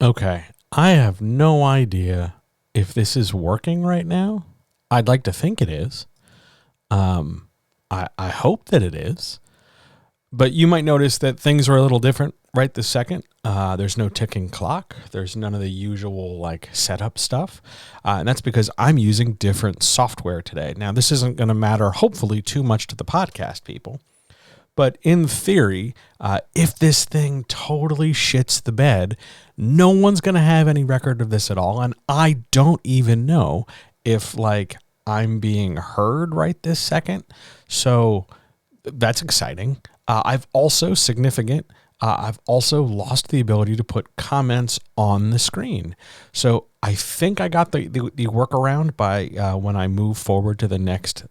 Okay. I have no idea if this is working right now. I'd like to think it is. I hope that it is. But you might notice that things are a little different right this second. There's no ticking clock. There's none of the usual like setup stuff. And that's because I'm using different software today. Now, this isn't going to matter, hopefully, too much to the podcast people. But in theory, if this thing totally shits the bed, no one's going to have any record of this at all. And I don't even know if like I'm being heard right this second. So that's exciting. I've also lost the ability to put comments on the screen. So I think I got the workaround by when I move forward to the next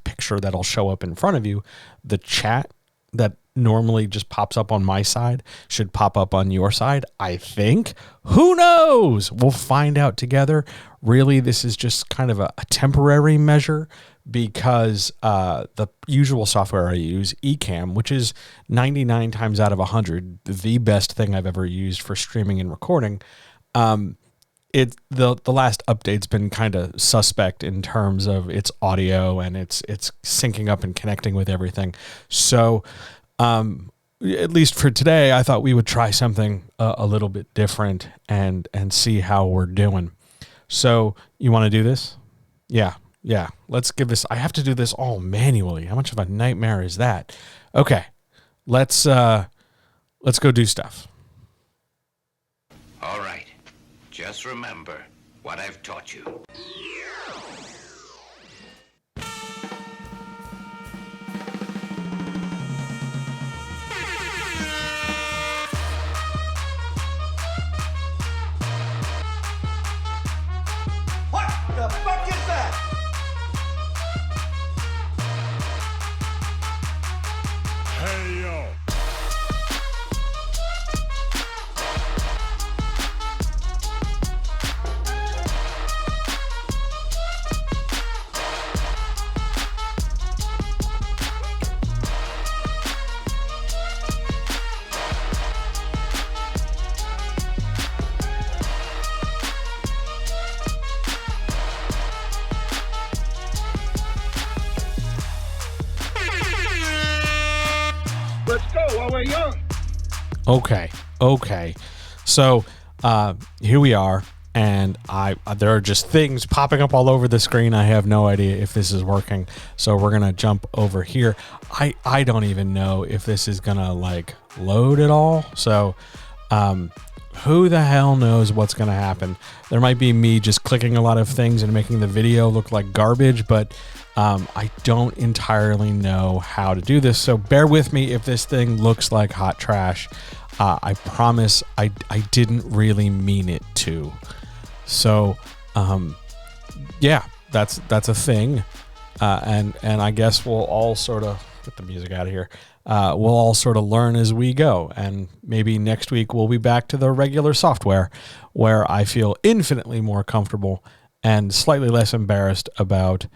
picture that'll show up in front of you, the chat that normally just pops up on my side should pop up on your side. I think. Who knows? We'll find out together. Really, this is just kind of a temporary measure because the usual software I use, Ecamm, which is 99 times out of 100, the best thing I've ever used for streaming and recording. The last update's been kind of suspect in terms of its audio and it's syncing up and connecting with everything. So at least for today, I thought we would try something a little bit different and see how we're doing. So you want to do this? Yeah. Let's give this. I have to do this all manually. How much of a nightmare is that? Okay, let's go do stuff. All right. Just remember what I've taught you. What the fuck is that? Hey, yo. Let's go while we're young. Okay. So here we are, and there are just things popping up all over the screen. I have no idea if this is working. So we're gonna jump over here. I don't even know if this is gonna like load at all. So who the hell knows what's gonna happen? There might be me just clicking a lot of things and making the video look like garbage, but I don't entirely know how to do this. So bear with me if this thing looks like hot trash. I promise I didn't really mean it to. So yeah, that's a thing. And I guess we'll all sort of get the music out of here. We'll all sort of learn as we go. And maybe next week we'll be back to the regular software where I feel infinitely more comfortable and slightly less embarrassed about,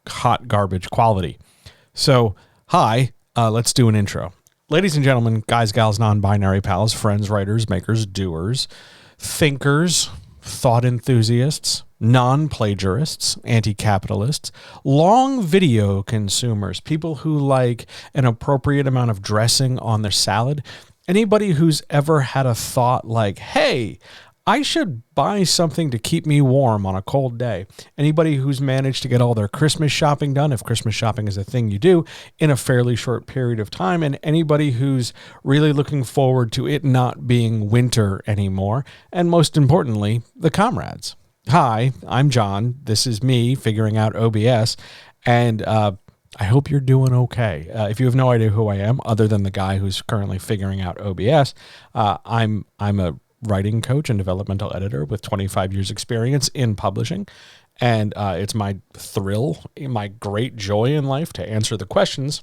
hot garbage quality. So, hi, let's do an intro. Ladies and gentlemen, guys, gals, non-binary pals, friends, writers, makers, doers, thinkers, thought enthusiasts, non-plagiarists, anti-capitalists, long video consumers, people who like an appropriate amount of dressing on their salad, anybody who's ever had a thought like, hey, I should buy something to keep me warm on a cold day. Anybody who's managed to get all their Christmas shopping done, if Christmas shopping is a thing you do, in a fairly short period of time, and anybody who's really looking forward to it not being winter anymore, and most importantly, the comrades. Hi, I'm John. This is me figuring out OBS, and I hope you're doing okay. If you have no idea who I am, other than the guy who's currently figuring out OBS, I'm a writing coach and developmental editor with 25 years experience in publishing. And it's my thrill, my great joy in life to answer the questions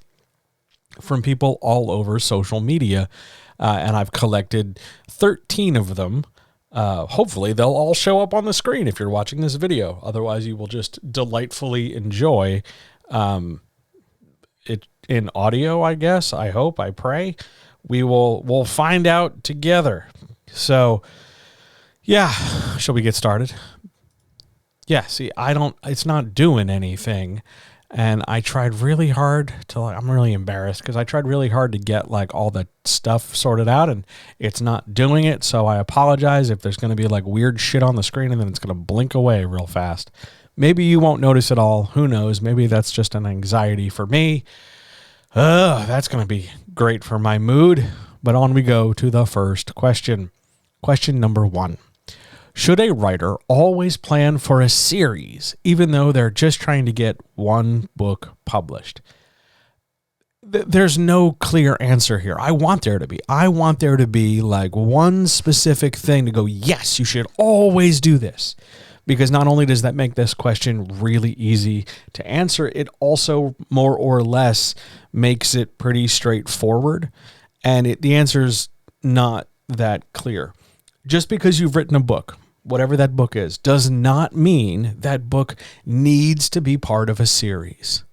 from people all over social media. And I've collected 13 of them. Hopefully they'll all show up on the screen if you're watching this video. Otherwise you will just delightfully enjoy it in audio, I guess. I hope, I pray. We'll find out together. So, yeah, shall we get started? Yeah, see, it's not doing anything. And I tried really hard I'm really embarrassed because I tried really hard to get like all the stuff sorted out and it's not doing it. So I apologize if there's going to be like weird shit on the screen and then it's going to blink away real fast. Maybe you won't notice it all. Who knows? Maybe that's just an anxiety for me. That's going to be great for my mood. But on we go to the first question. Question number 1. Should a writer always plan for a series, even though they're just trying to get one book published? There's no clear answer here. I want there to be. I want there to be like one specific thing to go, yes, you should always do this. Because not only does that make this question really easy to answer, it also more or less makes it pretty straightforward. And the answer's not that clear. Just because you've written a book, whatever that book is, does not mean that book needs to be part of a series.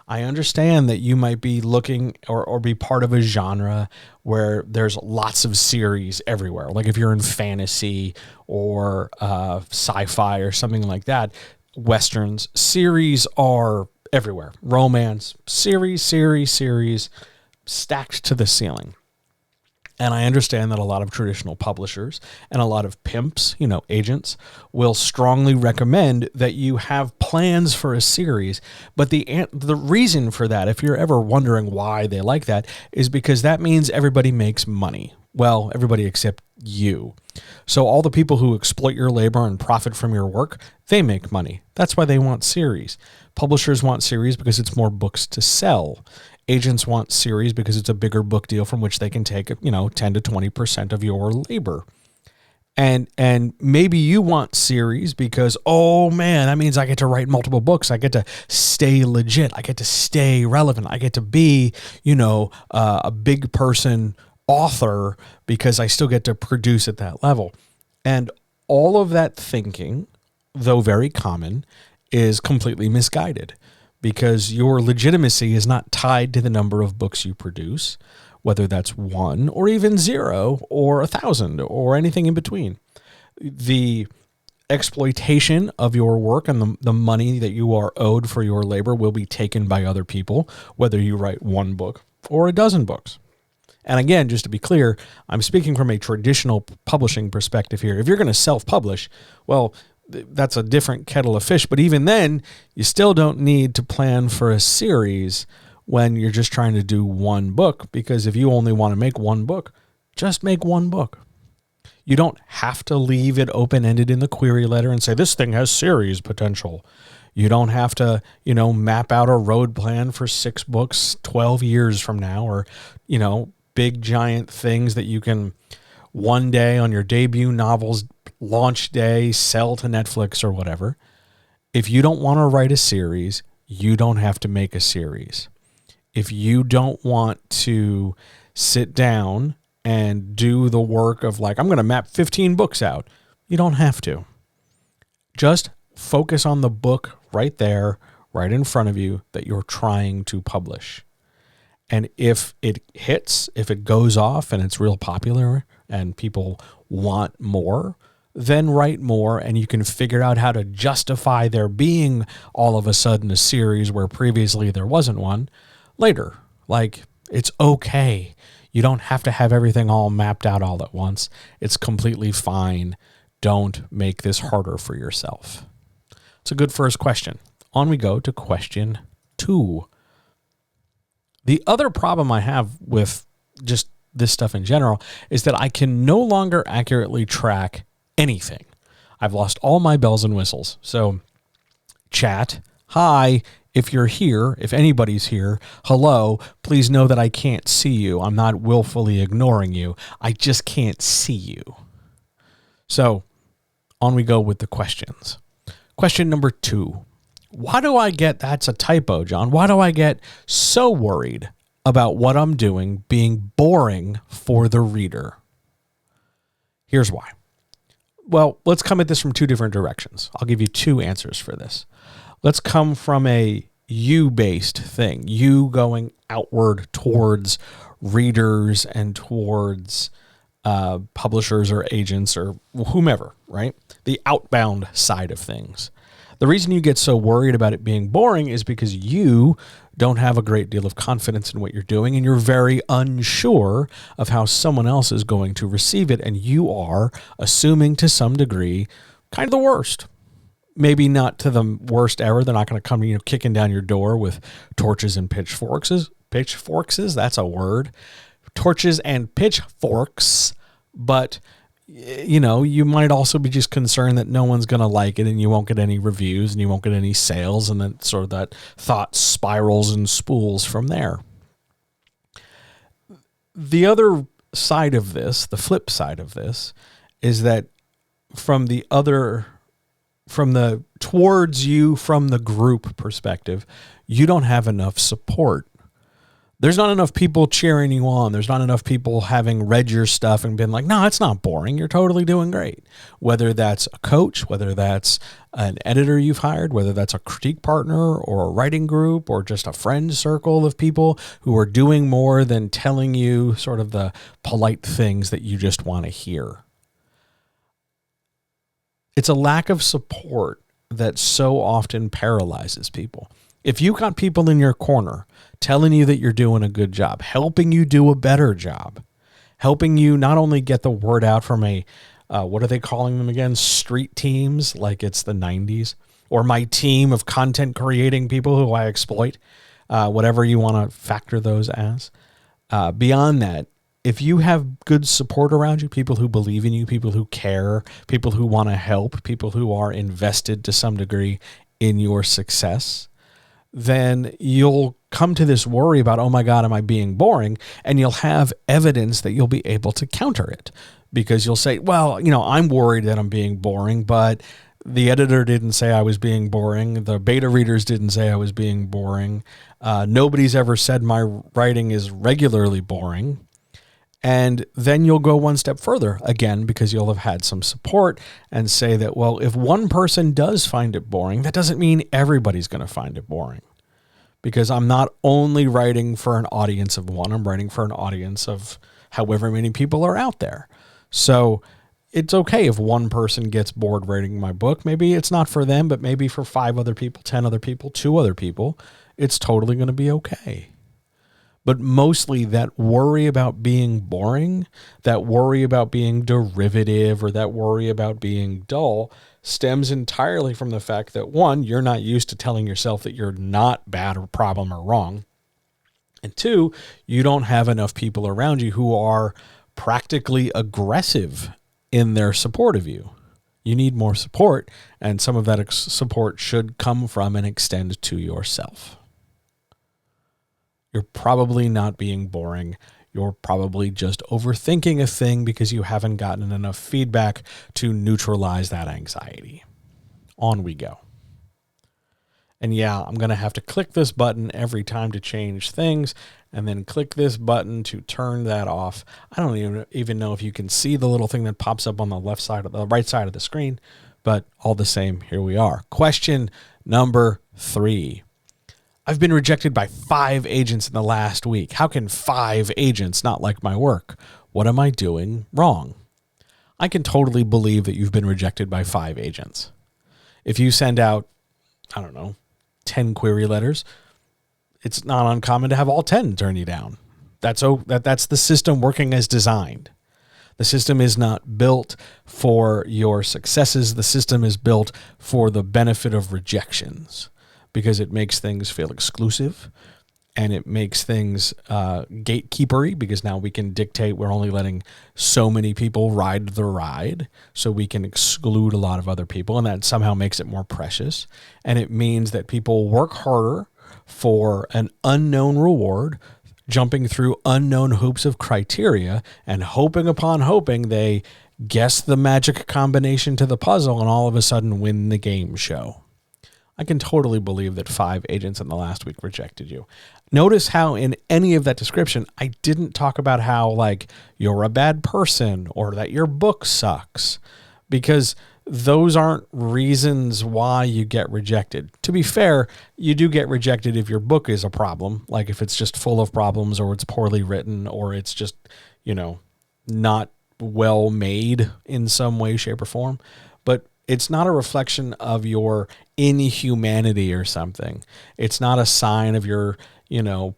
I understand that you might be looking or be part of a genre where there's lots of series everywhere. Like if you're in fantasy or sci-fi or something like that, Westerns, series are everywhere. Romance, series, stacked to the ceiling. And I understand that a lot of traditional publishers and a lot of pimps, agents, will strongly recommend that you have plans for a series. But the reason for that, if you're ever wondering why they like that, is because that means everybody makes money. Well, everybody except you. So all the people who exploit your labor and profit from your work, they make money. That's why they want series. Publishers want series because it's more books to sell. Agents want series because it's a bigger book deal from which they can take, 10 to 20% of your labor. And maybe you want series because, oh man, that means I get to write multiple books. I get to stay legit. I get to stay relevant. I get to be, a big person author because I still get to produce at that level. And all of that thinking, though very common, is completely misguided. Because your legitimacy is not tied to the number of books you produce, whether that's 1 or even 0 or 1,000 or anything in between. The exploitation of your work and the money that you are owed for your labor will be taken by other people, whether you write 1 book or 12 books. And again, just to be clear, I'm speaking from a traditional publishing perspective here. If you're going to self-publish, well, that's a different kettle of fish. But even then, you still don't need to plan for a series when you're just trying to do 1 book, because if you only want to make 1 book, just make 1 book. You don't have to leave it open-ended in the query letter and say, this thing has series potential. You don't have to, map out a road plan for 6 books 12 years from now, or, big giant things that you can one day on your debut novel's launch day sell to Netflix or whatever. If you don't want to write a series, you don't have to make a series. If you don't want to sit down and do the work of like, I'm going to map 15 books out, you don't have to. Just focus on the book right there, right in front of you that you're trying to publish. And if it hits, if it goes off and it's real popular and people want more, then write more, and you can figure out how to justify there being all of a sudden a series where previously there wasn't one later. Like, it's okay. You don't have to have everything all mapped out all at once. It's completely fine. Don't make this harder for yourself. It's a good first question. On we go to question 2. The other problem I have with just this stuff in general is that I can no longer accurately track anything. I've lost all my bells and whistles. So chat, hi, if you're here, if anybody's here, hello, please know that I can't see you. I'm not willfully ignoring you. I just can't see you. So on we go with the questions. Question number 2. Why do I get, that's a typo, John. Why do I get so worried about what I'm doing being boring for the reader? Here's why. Well, let's come at this from 2 different directions. I'll give you 2 answers for this. Let's come from a you-based thing, you going outward towards readers and towards publishers or agents or whomever, right? The outbound side of things. The reason you get so worried about it being boring is because you don't have a great deal of confidence in what you're doing, and you're very unsure of how someone else is going to receive it, and you are assuming to some degree kind of the worst. Maybe not to the worst ever. They're not going to come, kicking down your door with torches and pitchforks. Pitchforks, that's a word. Torches and pitchforks, but you might also be just concerned that no one's going to like it and you won't get any reviews and you won't get any sales, and then sort of that thought spirals and spools from there. The other side of this, the flip side of this, is that from the towards you, from the group perspective, you don't have enough support. There's not enough people cheering you on. There's not enough people having read your stuff and been like, no, it's not boring. You're totally doing great. Whether that's a coach, whether that's an editor you've hired, whether that's a critique partner or a writing group or just a friend circle of people who are doing more than telling you sort of the polite things that you just want to hear. It's a lack of support that so often paralyzes people. If you got people in your corner telling you that you're doing a good job, helping you do a better job, helping you not only get the word out from what are they calling them again? Street teams, like it's the 90s, or my team of content creating people who I exploit, whatever you want to factor those as. Beyond that, if you have good support around you, people who believe in you, people who care, people who want to help, people who are invested to some degree in your success, then you'll come to this worry about, oh my God, am I being boring? And you'll have evidence that you'll be able to counter it, because you'll say, well, I'm worried that I'm being boring, but the editor didn't say I was being boring. The beta readers didn't say I was being boring. Nobody's ever said my writing is regularly boring. And then you'll go one step further, again, because you'll have had some support, and say that, well, if one person does find it boring, that doesn't mean everybody's going to find it boring. Because I'm not only writing for an audience of one, I'm writing for an audience of however many people are out there. So it's okay if one person gets bored reading my book. Maybe it's not for them, but maybe for 5 other people, 10 other people, 2 other people, it's totally going to be okay. But mostly that worry about being boring, that worry about being derivative, or that worry about being dull stems entirely from the fact that, one, you're not used to telling yourself that you're not bad or problem or wrong. And 2, you don't have enough people around you who are practically aggressive in their support of you. You need more support, and some of that support should come from and extend to yourself. You're probably not being boring. You're probably just overthinking a thing because you haven't gotten enough feedback to neutralize that anxiety. On we go. And yeah, I'm going to have to click this button every time to change things, and then click this button to turn that off. I don't even know if you can see the little thing that pops up on the right side of the screen, but all the same, here we are. Question number 3. I've been rejected by 5 agents in the last week. How can 5 agents not like my work? What am I doing wrong? I can totally believe that you've been rejected by 5 agents. If you send out, 10 query letters, it's not uncommon to have all 10 turn you down. That's the system working as designed. The system is not built for your successes. The system is built for the benefit of rejections, because it makes things feel exclusive, and it makes things gatekeepery, because now we can dictate we're only letting so many people ride the ride, so we can exclude a lot of other people, and that somehow makes it more precious. And it means that people work harder for an unknown reward, jumping through unknown hoops of criteria, and hoping upon hoping they guess the magic combination to the puzzle and all of a sudden win the game show. I can totally believe that 5 agents in the last week rejected you. Notice how in any of that description, I didn't talk about how you're a bad person or that your book sucks, because those aren't reasons why you get rejected. To be fair, you do get rejected if your book is a problem, like if it's just full of problems, or it's poorly written, or it's just, not well made in some way, shape, or form, but it's not a reflection of your inhumanity or something. It's not a sign of your,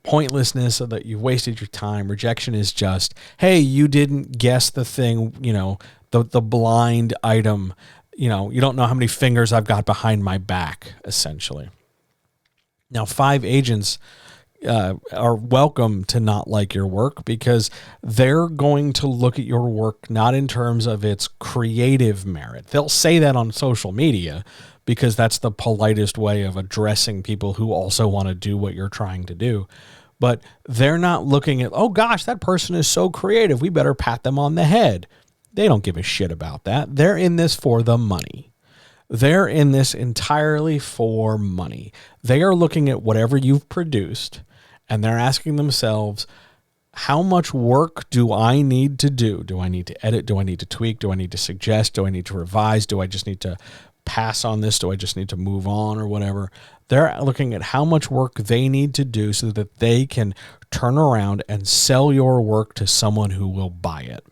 pointlessness, or that you've wasted your time. Rejection is just, hey, you didn't guess the thing, the blind item, you don't know how many fingers I've got behind my back, essentially. Now, 5 agents are welcome to not like your work, because they're going to look at your work not in terms of its creative merit. They'll say that on social media because that's the politest way of addressing people who also want to do what you're trying to do. But they're not looking at, oh gosh, that person is so creative, we better pat them on the head. They don't give a shit about that. They're in this for the money. They're in this entirely for money. They are looking at whatever you've produced, and they're asking themselves, how much work do I need to do? Do I need to edit? Do I need to tweak? Do I need to suggest? Do I need to revise? Do I just need to pass on this? Do I just need to move on, or whatever? They're looking at how much work they need to do so that they can turn around and sell your work to someone who will buy it.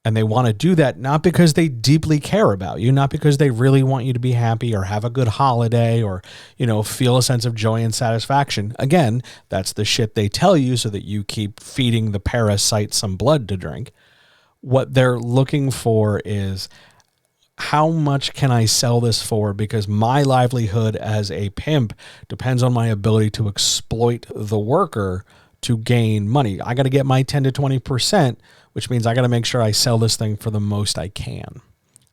And they want to do that not because they deeply care about you, not because they really want you to be happy or have a good holiday or, feel a sense of joy and satisfaction. Again, that's the shit they tell you so that you keep feeding the parasite some blood to drink. What they're looking for is, how much can I sell this for? Because my livelihood as a pimp depends on my ability to exploit the worker to gain money. I got to get my 10 to 20%, which means I got to make sure I sell this thing for the most I can.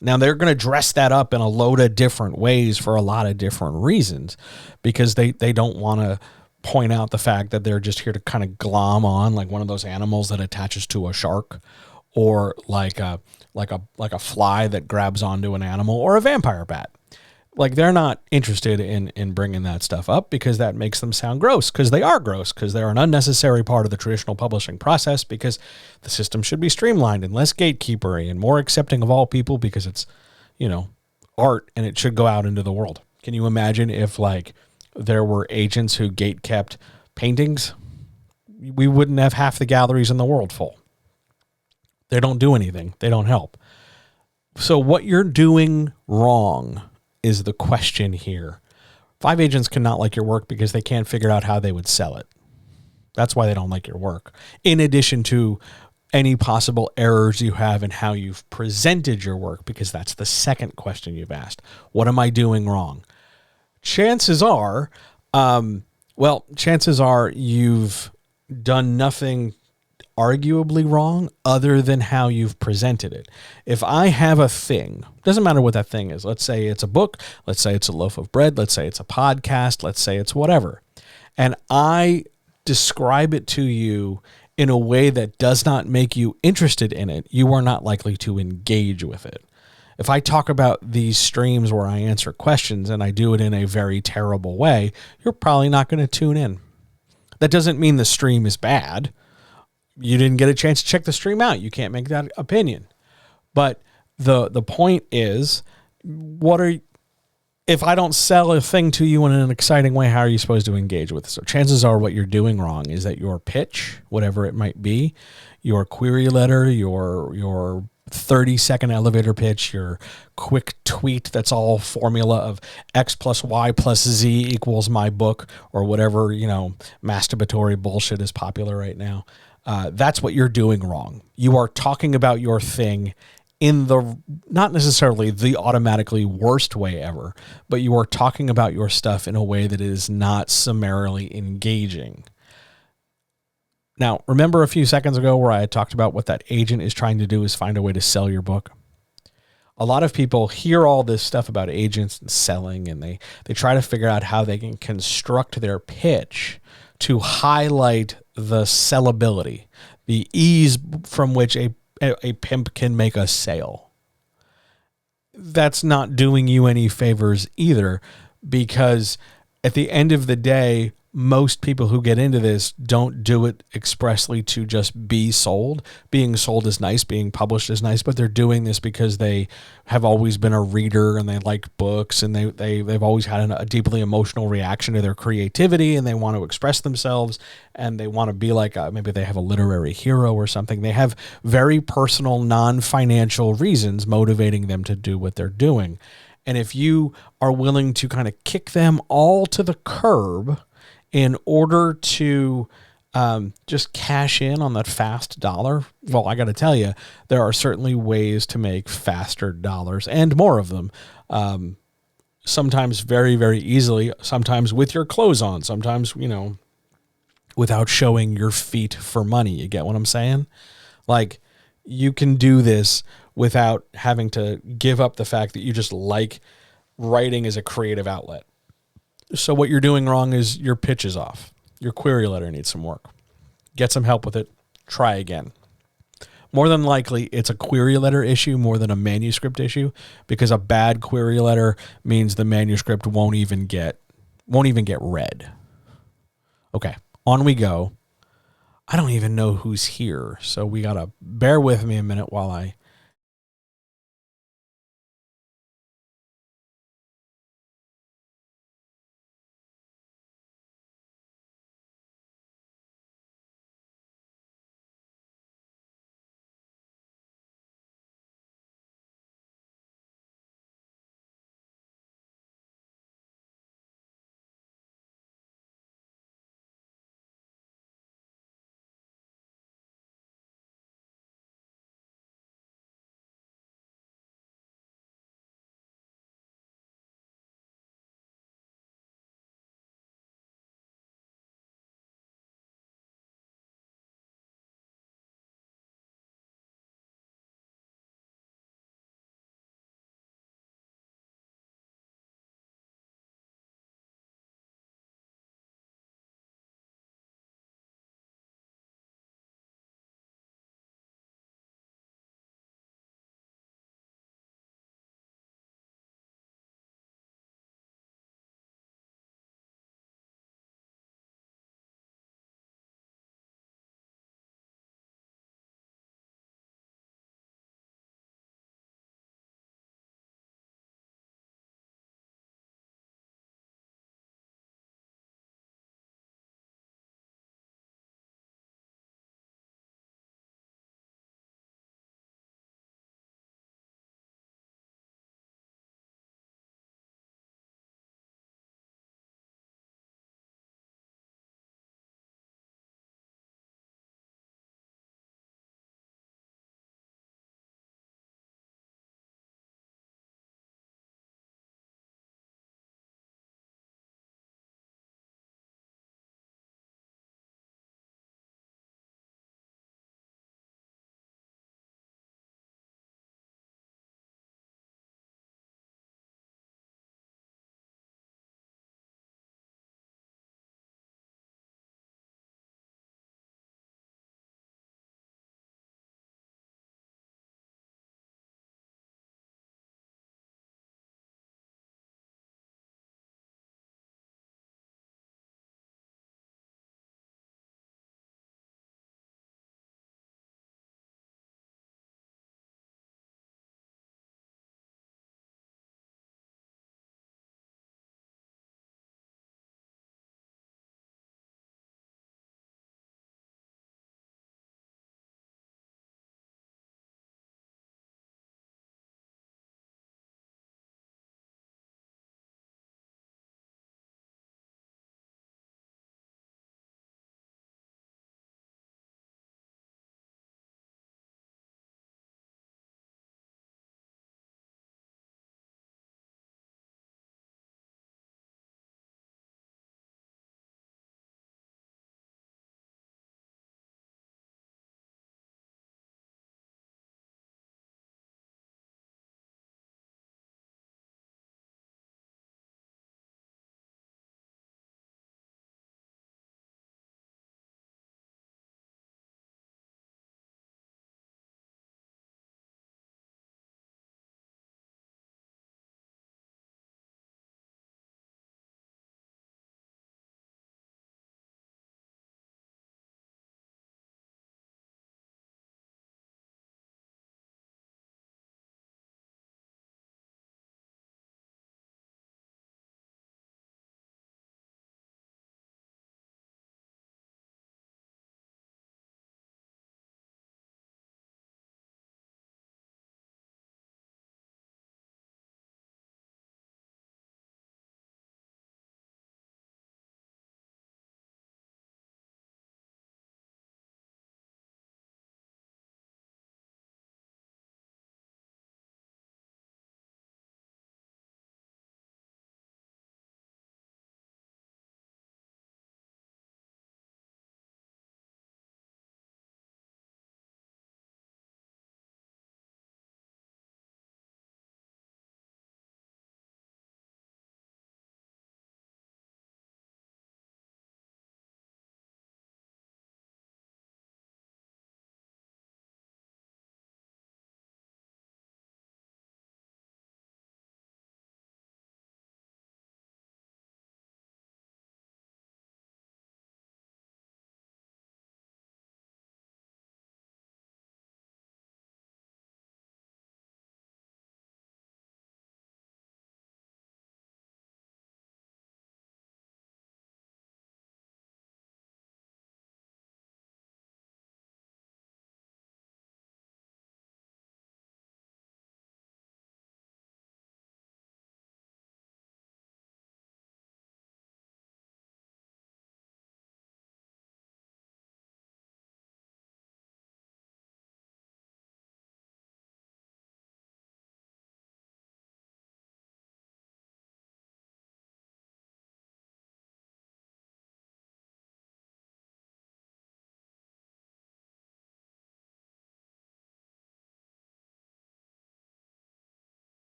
Now, they're going to dress that up in a load of different ways for a lot of different reasons, because they don't want to point out the fact that they're just here to kind of glom on like one of those animals that attaches to a shark, or like a fly that grabs onto an animal, or a vampire bat. Like, they're not interested in bringing that stuff up because that makes them sound gross, because they are gross, because they're an unnecessary part of the traditional publishing process, because the system should be streamlined and less gatekeepery and more accepting of all people, because it's, art and it should go out into the world. Can you imagine if there were agents who gate kept paintings? We wouldn't have half the galleries in the world full. They don't do anything. They don't help. So what you're doing wrong is the question here. 5 agents cannot like your work because they can't figure out how they would sell it. That's why they don't like your work. In addition to any possible errors you have in how you've presented your work, because that's the second question you've asked. What am I doing wrong? Chances are you've done nothing arguably wrong other than how you've presented it. If I have a thing, doesn't matter what that thing is. Let's say it's a book. Let's say it's a loaf of bread. Let's say it's a podcast. Let's say it's whatever. And I describe it to you in a way that does not make you interested in it, you are not likely to engage with it. If I talk about these streams where I answer questions and I do it in a very terrible way, you're probably not going to tune in. That doesn't mean the stream is bad. You didn't get a chance to check the stream out. You can't make that opinion. But the point is, if I don't sell a thing to you in an exciting way, how are you supposed to engage with it? So chances are what you're doing wrong is that your pitch, whatever it might be, your query letter, your 30-second elevator pitch, your quick tweet that's all formula of X plus Y plus Z equals my book, or whatever, masturbatory bullshit is popular right now. That's what you're doing wrong. You are talking about your thing in the, not necessarily the automatically worst way ever, but you are talking about your stuff in a way that is not summarily engaging. Now, remember a few seconds ago where I had talked about what that agent is trying to do is find a way to sell your book? A lot of people hear all this stuff about agents and selling, and they try to figure out how they can construct their pitch to highlight the sellability, the ease from which a pimp can make a sale. That's not doing you any favors either, because at the end of the day, most people who get into this don't do it expressly to just be sold. Being sold is nice, being published is nice, but they're doing this because they have always been a reader and they like books, and they've always had a deeply emotional reaction to their creativity, and they want to express themselves, and they want to be like maybe they have a literary hero or something. They have very personal, non-financial reasons motivating them to do what they're doing. And if you are willing to kind of kick them all to the curb in order to just cash in on that fast dollar, well, I got to tell you, there are certainly ways to make faster dollars and more of them. Sometimes very, very easily, sometimes with your clothes on, sometimes, without showing your feet for money. You get what I'm saying? Like, you can do this without having to give up the fact that you just like writing as a creative outlet. So what you're doing wrong is your pitch is off. Your query letter needs some work. Get some help with it. Try again. More than likely, it's a query letter issue more than a manuscript issue, because a bad query letter means the manuscript won't even get read. Okay, on we go. I don't even know who's here, so we gotta bear with me a minute while I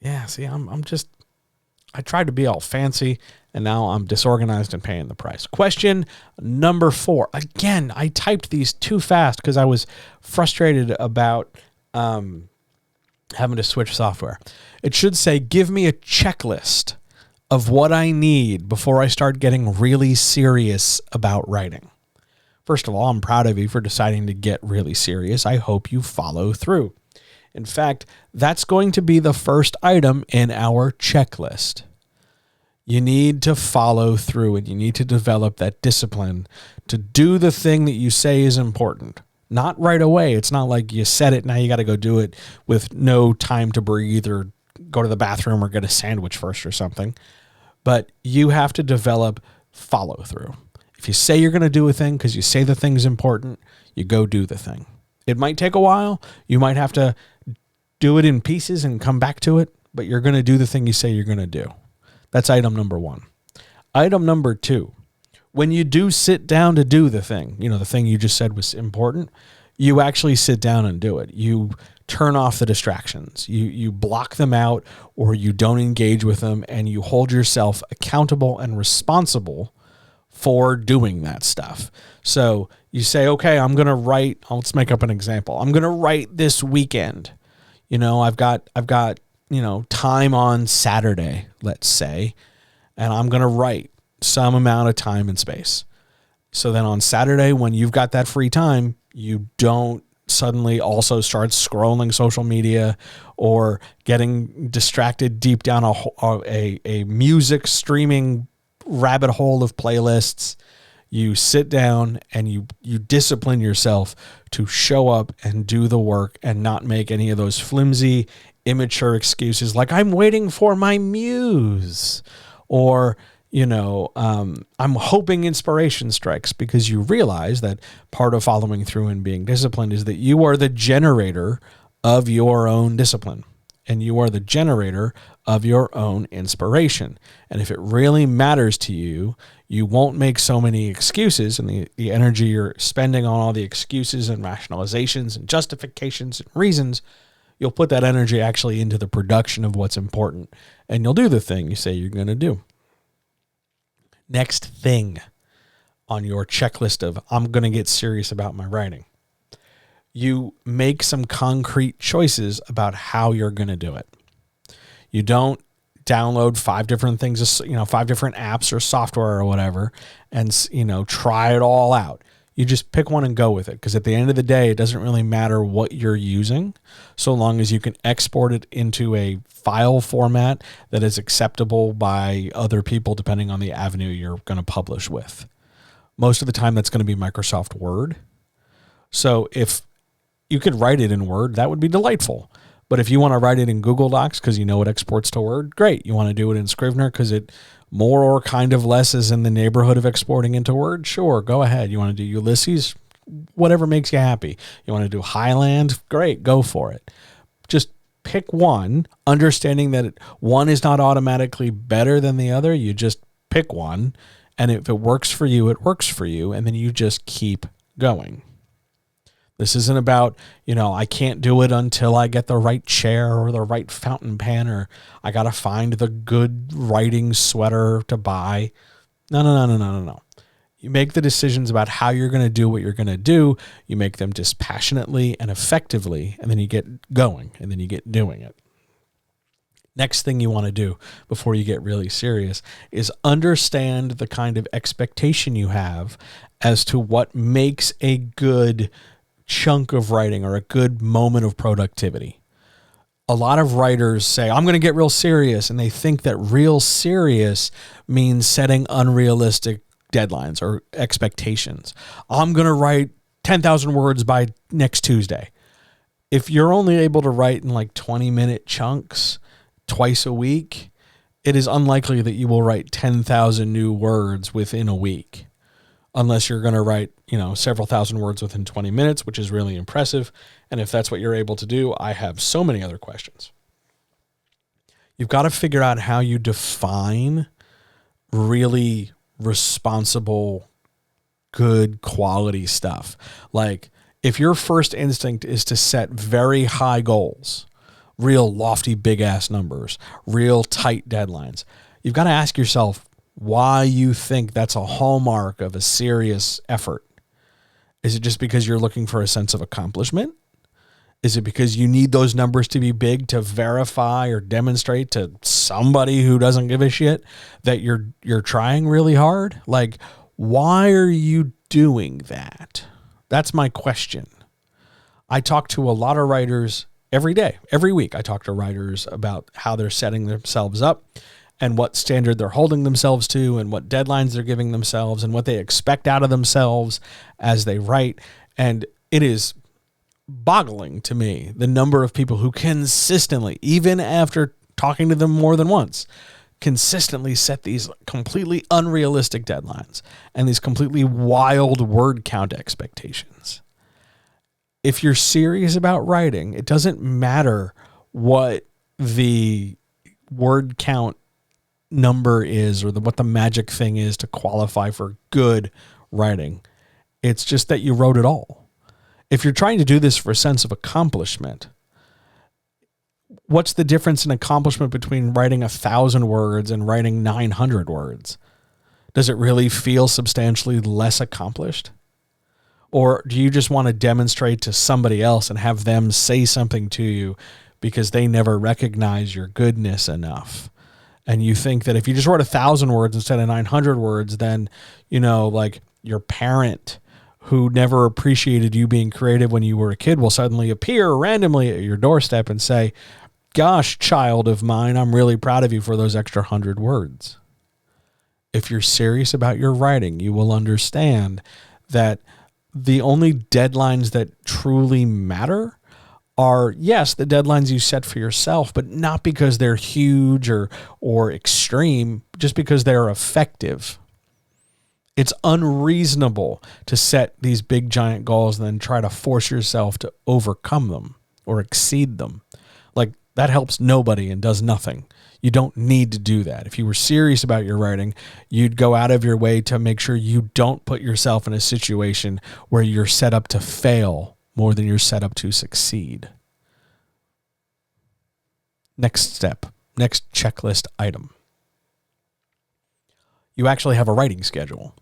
Yeah, see, I tried to be all fancy, and now I'm disorganized and paying the price. Question number 4. Again, I typed these too fast because I was frustrated about having to switch software. It should say, give me a checklist of what I need before I start getting really serious about writing. First of all, I'm proud of you for deciding to get really serious. I hope you follow through. In fact, that's going to be the first item in our checklist. You need to follow through, and you need to develop that discipline to do the thing that you say is important. Not right away. It's not like you said it, now you got to go do it with no time to breathe or go to the bathroom or get a sandwich first or something. But you have to develop follow through. If you say you're going to do a thing because you say the thing's important, you go do the thing. It might take a while. You might have to do it in pieces and come back to it, but you're going to do the thing you say you're going to do. That's item number 1. Item number 2, when you do sit down to do the thing, the thing you just said was important, you actually sit down and do it. You turn off the distractions. You block them out, or you don't engage with them, and you hold yourself accountable and responsible for doing that stuff. So you say, okay, I'm going to write, let's make up an example. I'm going to write this weekend. I've got time on Saturday, let's say, and I'm going to write some amount of time and space. So then on Saturday, when you've got that free time, you don't suddenly also start scrolling social media or getting distracted deep down a music streaming rabbit hole of playlists. You sit down and you discipline yourself to show up and do the work and not make any of those flimsy, immature excuses like I'm waiting for my muse, or I'm hoping inspiration strikes, because you realize that part of following through and being disciplined is that you are the generator of your own discipline, and you are the generator of your own inspiration. And if it really matters to you, you won't make so many excuses, and the energy you're spending on all the excuses and rationalizations and justifications and reasons, you'll put that energy actually into the production of what's important, and you'll do the thing you say you're going to do. Next thing on your checklist of I'm going to get serious about my writing. You make some concrete choices about how you're going to do it. You don't download 5 different things, 5 different apps or software or whatever, and, try it all out. You just pick one and go with it, because at the end of the day, it doesn't really matter what you're using, so long as you can export it into a file format that is acceptable by other people, depending on the avenue you're going to publish with. Most of the time, that's going to be Microsoft Word. So if you could write it in Word, that would be delightful. But if you want to write it in Google Docs because you know it exports to Word, great. You want to do it in Scrivener because it more or kind of less is in the neighborhood of exporting into Word? Sure, go ahead. You want to do Ulysses? Whatever makes you happy. You want to do Highland? Great, go for it. Just pick one, understanding that one is not automatically better than the other. You just pick one, and if it works for you, it works for you, and then you just keep going. This isn't about, I can't do it until I get the right chair or the right fountain pen, or I got to find the good writing sweater to buy. No. You make the decisions about how you're going to do what you're going to do. You make them dispassionately and effectively, and then you get going, and then you get doing it. Next thing you want to do before you get really serious is understand the kind of expectation you have as to what makes a good chunk of writing or a good moment of productivity. A lot of writers say, I'm going to get real serious, and they think that real serious means setting unrealistic deadlines or expectations. I'm going to write 10,000 words by next Tuesday. If you're only able to write in like 20-minute chunks twice a week, it is unlikely that you will write 10,000 new words within a week, unless you're going to write, several thousand words within 20 minutes, which is really impressive. And if that's what you're able to do, I have so many other questions. You've got to figure out how you define really responsible, good quality stuff. Like, if your first instinct is to set very high goals, real lofty, big ass numbers, real tight deadlines. You've got to ask yourself why you think that's a hallmark of a serious effort. Is it just because you're looking for a sense of accomplishment? Is it because you need those numbers to be big to verify or demonstrate to somebody who doesn't give a shit that you're trying really hard? Like, why are you doing that? That's my question. I talk to a lot of writers every day, every week. I talk to writers about how they're setting themselves up and what standard they're holding themselves to and what deadlines they're giving themselves and what they expect out of themselves as they write. And it is boggling to me the number of people who consistently, even after talking to them more than once, consistently set these completely unrealistic deadlines and these completely wild word count expectations. If you're serious about writing, it doesn't matter what the word count number is or what the magic thing is to qualify for good writing. It's just that you wrote it all. If you're trying to do this for a sense of accomplishment, what's the difference in accomplishment between writing 1,000 words and writing 900 words? Does it really feel substantially less accomplished? Or do you just want to demonstrate to somebody else and have them say something to you because they never recognize your goodness enough? And you think that if you just wrote 1,000 words instead of 900 words, then, like your parent who never appreciated you being creative when you were a kid will suddenly appear randomly at your doorstep and say, "Gosh, child of mine, I'm really proud of you for those extra 100 words." If you're serious about your writing, you will understand that the only deadlines that truly matter are, yes, the deadlines you set for yourself, but not because they're huge or extreme, just because they're effective. It's unreasonable to set these big giant goals and then try to force yourself to overcome them or exceed them. Like, that helps nobody and does nothing. You don't need to do that. If you were serious about your writing, you'd go out of your way to make sure you don't put yourself in a situation where you're set up to fail more than you're set up to succeed. Next step, next checklist item. You actually have a writing schedule.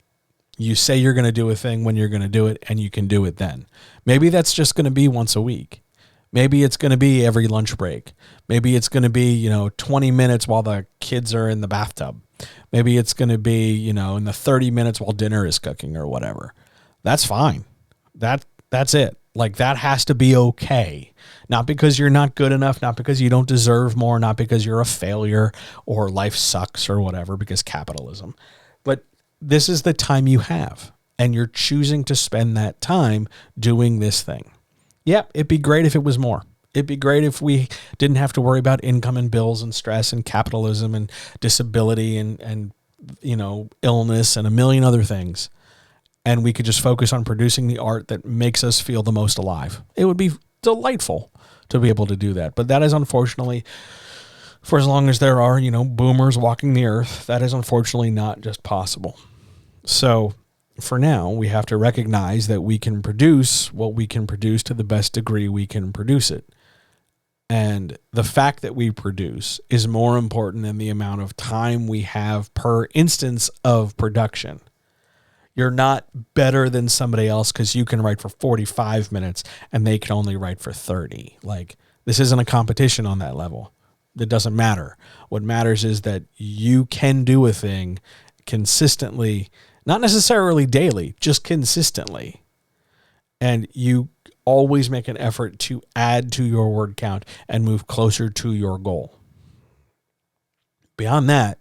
You say you're going to do a thing when you're going to do it, and you can do it then. Maybe that's just going to be once a week. Maybe it's going to be every lunch break. Maybe it's going to be, 20 minutes while the kids are in the bathtub. Maybe it's going to be, in the 30 minutes while dinner is cooking or whatever. That's fine. That's it. Like, that has to be okay. Not because you're not good enough, not because you don't deserve more, not because you're a failure or life sucks or whatever, because capitalism. But this is the time you have, and you're choosing to spend that time doing this thing. Yep, it'd be great if it was more. It'd be great if we didn't have to worry about income and bills and stress and capitalism and disability and illness and a million other things. And we could just focus on producing the art that makes us feel the most alive. It would be delightful to be able to do that. But that is unfortunately, for as long as there are, boomers walking the earth, that is unfortunately not just possible. So for now, we have to recognize that we can produce what we can produce to the best degree we can produce it. And the fact that we produce is more important than the amount of time we have per instance of production. You're not better than somebody else because you can write for 45 minutes and they can only write for 30. Like, this isn't a competition on that level. It doesn't matter. What matters is that you can do a thing consistently, not necessarily daily, just consistently. And you always make an effort to add to your word count and move closer to your goal. Beyond that,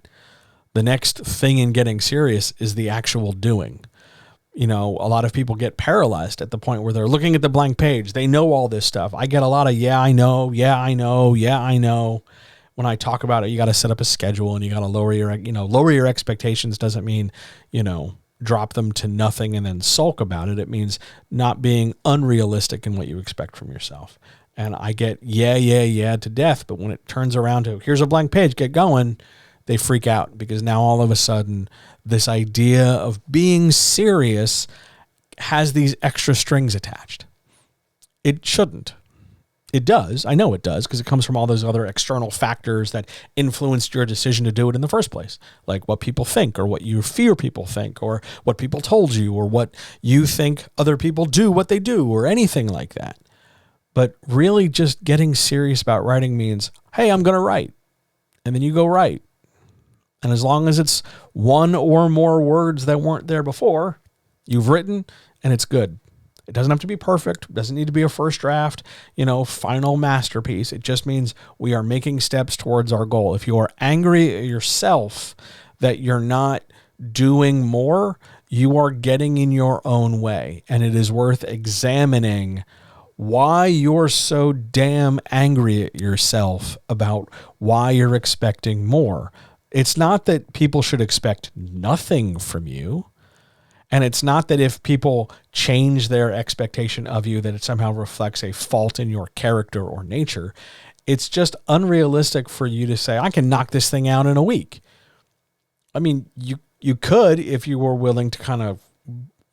the next thing in getting serious is the actual doing. A lot of people get paralyzed at the point where they're looking at the blank page. They know all this stuff. I get a lot of, yeah, I know. When I talk about it, you got to set up a schedule and you got to lower your expectations. Doesn't mean, drop them to nothing and then sulk about it. It means not being unrealistic in what you expect from yourself. And I get yeah to death. But when it turns around to, here's a blank page, get going, they freak out because now all of a sudden this idea of being serious has these extra strings attached. It shouldn't. It does. I know it does because it comes from all those other external factors that influenced your decision to do it in the first place. Like what people think or what you fear people think or what people told you or what you think other people do, what they do or anything like that. But really just getting serious about writing means, hey, I'm going to write. And then you go write. And as long as it's one or more words that weren't there before, you've written and it's good. It doesn't have to be perfect. It doesn't need to be a first draft, final masterpiece. It just means we are making steps towards our goal. If you are angry at yourself that you're not doing more, you are getting in your own way. And it is worth examining why you're so damn angry at yourself about why you're expecting more. It's not that people should expect nothing from you. And it's not that if people change their expectation of you that it somehow reflects a fault in your character or nature. It's just unrealistic for you to say, I can knock this thing out in a week. I mean, you could if you were willing to kind of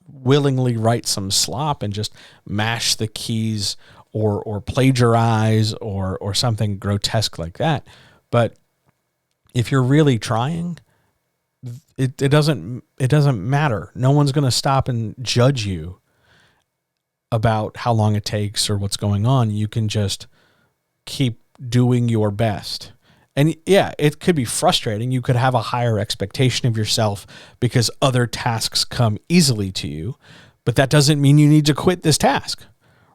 willingly write some slop and just mash the keys or plagiarize or something grotesque like that. But if you're really trying, it doesn't matter. No one's going to stop and judge you about how long it takes or what's going on. You can just keep doing your best. And yeah, it could be frustrating. You could have a higher expectation of yourself because other tasks come easily to you, but that doesn't mean you need to quit this task.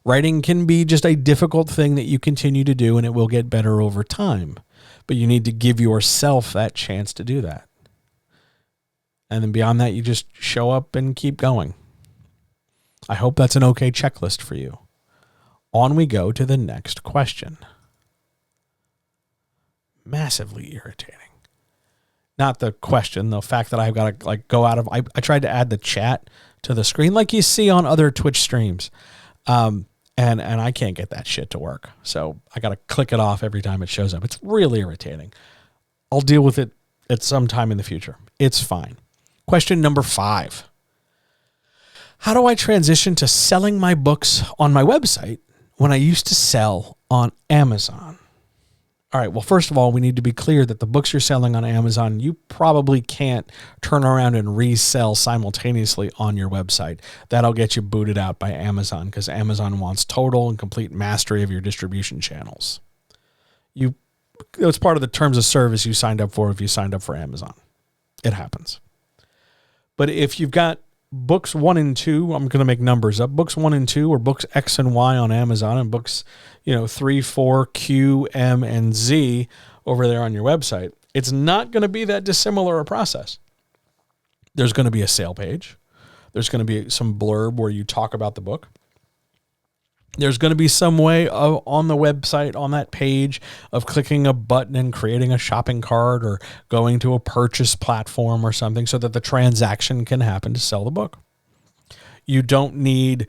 Writing can be just a difficult thing that you continue to do and it will get better over time, but you need to give yourself that chance to do that. And then beyond that, you just show up and keep going. I hope that's an okay checklist for you. On we go to the next question. Massively irritating. Not the question, the fact that I've got to go out of... I tried to add the chat to the screen like you see on other Twitch streams. And I can't get that shit to work. So I got to click it off every time it shows up. It's really irritating. I'll deal with it at some time in the future. It's fine. Question number 5. How do I transition to selling my books on my website when I used to sell on Amazon? All right, well, first of all, we need to be clear that the books you're selling on Amazon, you probably can't turn around and resell simultaneously on your website. That'll get you booted out by Amazon because Amazon wants total and complete mastery of your distribution channels. It's part of the terms of service you signed up for if you signed up for Amazon. It happens. But if you've got books 1 and 2, I'm going to make numbers up. Books 1 and 2 or books X and Y on Amazon and books, 3, 4, Q, M, and Z over there on your website. It's not going to be that dissimilar a process. There's going to be a sale page. There's going to be some blurb where you talk about the book. There's going to be some way on the website, on that page, of clicking a button and creating a shopping cart or going to a purchase platform or something so that the transaction can happen to sell the book. You don't need,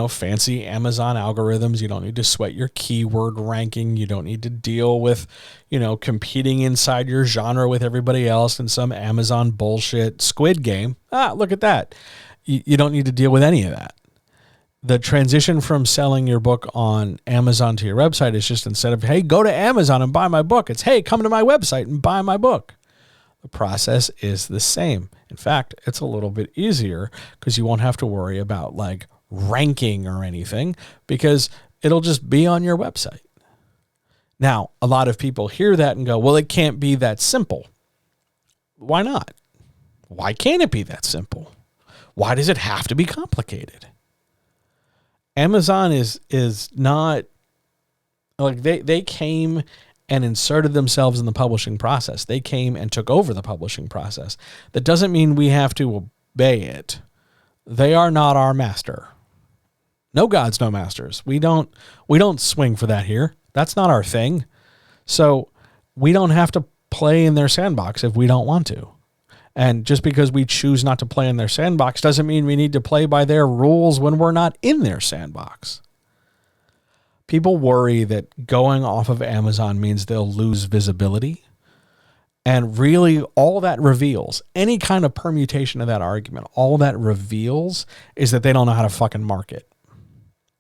fancy Amazon algorithms. You don't need to sweat your keyword ranking. You don't need to deal with, competing inside your genre with everybody else in some Amazon bullshit Squid Game. Look at that. You don't need to deal with any of that. The transition from selling your book on Amazon to your website is just instead of, hey, go to Amazon and buy my book, it's, hey, come to my website and buy my book. The process is the same. In fact, it's a little bit easier because you won't have to worry about ranking or anything because it'll just be on your website. Now, a lot of people hear that and go, well, it can't be that simple. Why not? Why can't it be that simple? Why does it have to be complicated? Amazon is not they came and inserted themselves in the publishing process. They came and took over the publishing process. That doesn't mean we have to obey it. They are not our master. No gods, no masters. We don't swing for that here. That's not our thing. So we don't have to play in their sandbox if we don't want to. And just because we choose not to play in their sandbox doesn't mean we need to play by their rules when we're not in their sandbox. People worry that going off of Amazon means they'll lose visibility. And really, all that reveals, any kind of permutation of that argument, all that reveals is that they don't know how to fucking market.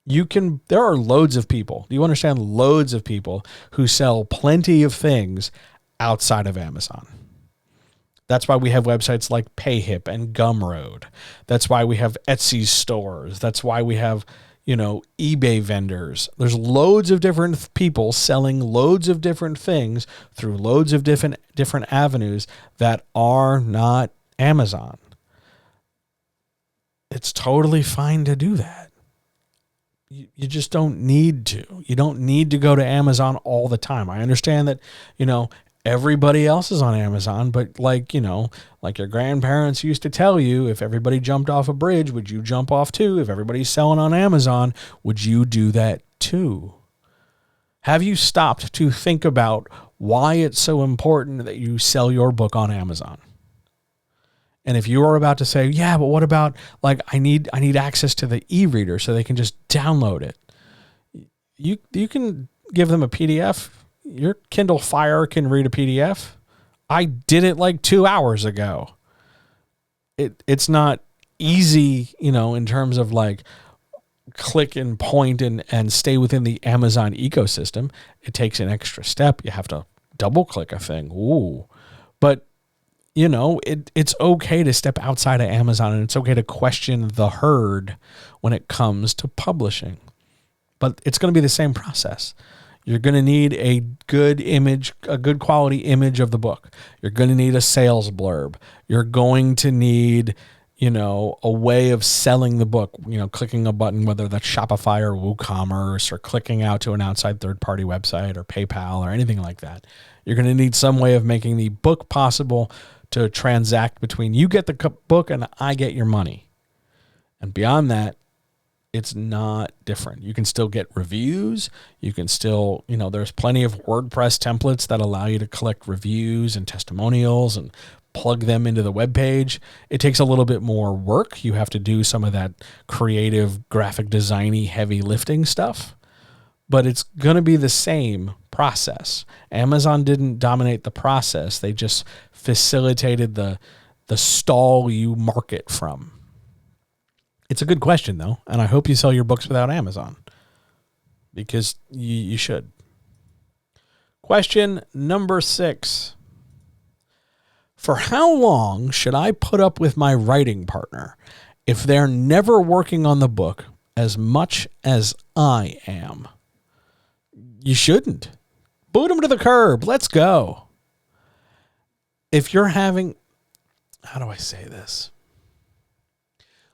There are loads of people. Do you understand? Loads of people who sell plenty of things outside of Amazon. That's why we have websites like PayHip and Gumroad. That's why we have Etsy stores. That's why we have, eBay vendors. There's loads of different people selling loads of different things through loads of different avenues that are not Amazon. It's totally fine to do that. You just don't need to. You don't need to go to Amazon all the time. I understand that, everybody else is on Amazon, but like your grandparents used to tell you, if everybody jumped off a bridge, would you jump off too? If everybody's selling on Amazon, would you do that too? Have you stopped to think about why it's so important that you sell your book on Amazon? And if you are about to say, yeah, but what about I need access to the e-reader so they can just download it. You can give them a PDF. Your Kindle Fire can read a PDF. I did it 2 hours ago. It's not easy, in terms of click and point and stay within the Amazon ecosystem. It takes an extra step. You have to double click a thing. Ooh. But it's okay to step outside of Amazon, and it's okay to question the herd when it comes to publishing. But it's going to be the same process. You're going to need a good image, a good quality image of the book. You're going to need a sales blurb. You're going to need, a way of selling the book, clicking a button, whether that's Shopify or WooCommerce, or clicking out to an outside third-party website or PayPal or anything like that. You're going to need some way of making the book possible to transact between you get the book and I get your money. And beyond that, it's not different. You can still get reviews. You can still, there's plenty of WordPress templates that allow you to collect reviews and testimonials and plug them into the web page. It takes a little bit more work. You have to do some of that creative, graphic designy, heavy lifting stuff, but it's going to be the same process. Amazon didn't dominate the process. They just facilitated the stall you market from. It's a good question, though, and I hope you sell your books without Amazon, because you should. Question number 6. For how long should I put up with my writing partner if they're never working on the book as much as I am? You shouldn't. Boot them to the curb. Let's go. If you're having... How do I say this?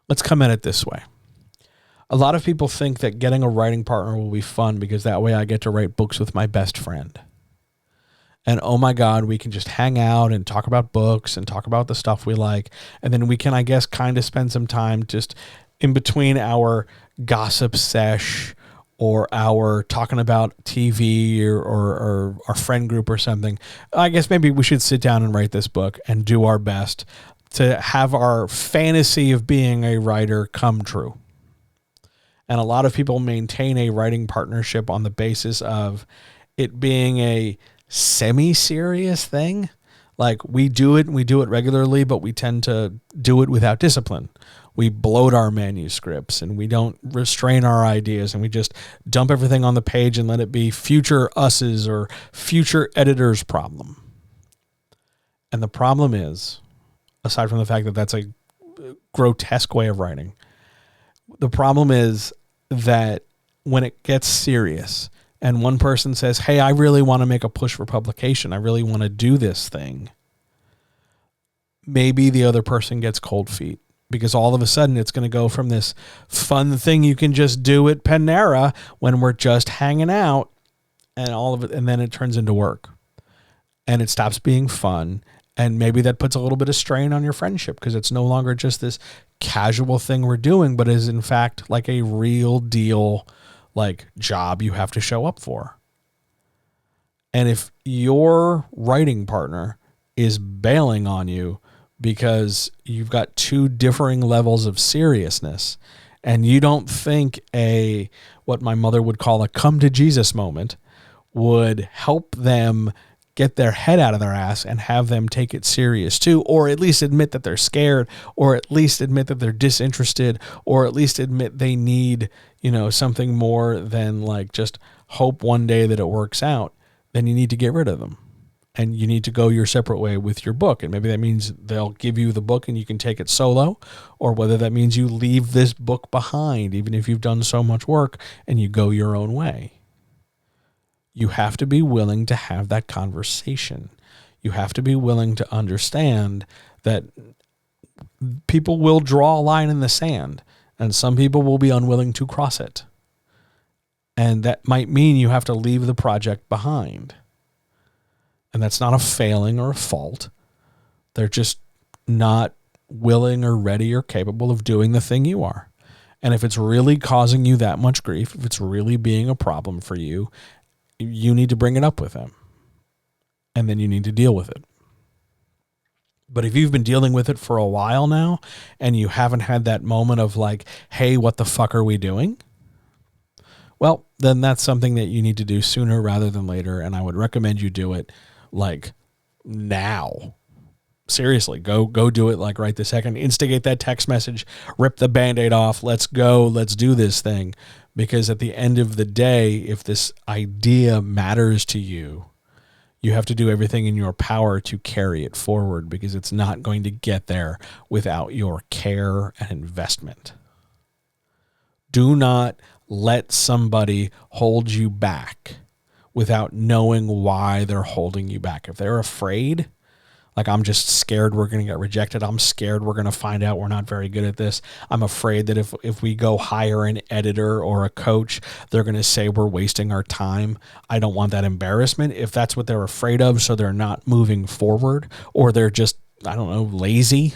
Let's come at it this way. A lot of people think that getting a writing partner will be fun because that way I get to write books with my best friend. And oh my God, we can just hang out and talk about books and talk about the stuff we like. And then we can, I guess, kind of spend some time just in between our gossip sesh or our talking about TV or our friend group or something. I guess maybe we should sit down and write this book and do our best to have our fantasy of being a writer come true. And a lot of people maintain a writing partnership on the basis of it being a semi-serious thing. We do it regularly, but we tend to do it without discipline. We bloat our manuscripts and we don't restrain our ideas, and we just dump everything on the page and let it be future us's or future editor's problem. And the problem is, aside from the fact that that's a grotesque way of writing, the problem is that when it gets serious and one person says, hey, I really want to make a push for publication, I really want to do this thing, maybe the other person gets cold feet, because all of a sudden it's going to go from this fun thing you can just do at Panera when we're just hanging out, and all of it, and then it turns into work and it stops being fun. And maybe that puts a little bit of strain on your friendship because it's no longer just this casual thing we're doing, but is in fact like a real deal, job you have to show up for. And if your writing partner is bailing on you because you've got two differing levels of seriousness, and you don't think what my mother would call a come to Jesus moment would help them get their head out of their ass and have them take it serious too, or at least admit that they're scared, or at least admit that they're disinterested, or at least admit they need, something more than like just hope one day that it works out, then you need to get rid of them. And you need to go your separate way with your book. And maybe that means they'll give you the book and you can take it solo, or whether that means you leave this book behind, even if you've done so much work, and you go your own way. You have to be willing to have that conversation. You have to be willing to understand that people will draw a line in the sand, and some people will be unwilling to cross it. And that might mean you have to leave the project behind. And that's not a failing or a fault. They're just not willing or ready or capable of doing the thing you are. And if it's really causing you that much grief, if it's really being a problem for you, you need to bring it up with them. And then you need to deal with it. But if you've been dealing with it for a while now, and you haven't had that moment of like, hey, what the fuck are we doing? Well, then that's something that you need to do sooner rather than later. And I would recommend you do it like now. Seriously, go do it like right this second. Instigate that text message, rip the Band-Aid off. Let's go. Let's do this thing. Because at the end of the day, if this idea matters to you, you have to do everything in your power to carry it forward, because it's not going to get there without your care and investment. Do not let somebody hold you back without knowing why they're holding you back. If they're afraid, like, I'm just scared we're going to get rejected. I'm scared we're going to find out we're not very good at this. I'm afraid that if we go hire an editor or a coach, they're going to say we're wasting our time. I don't want that embarrassment. If that's what they're afraid of, so they're not moving forward, or they're just, lazy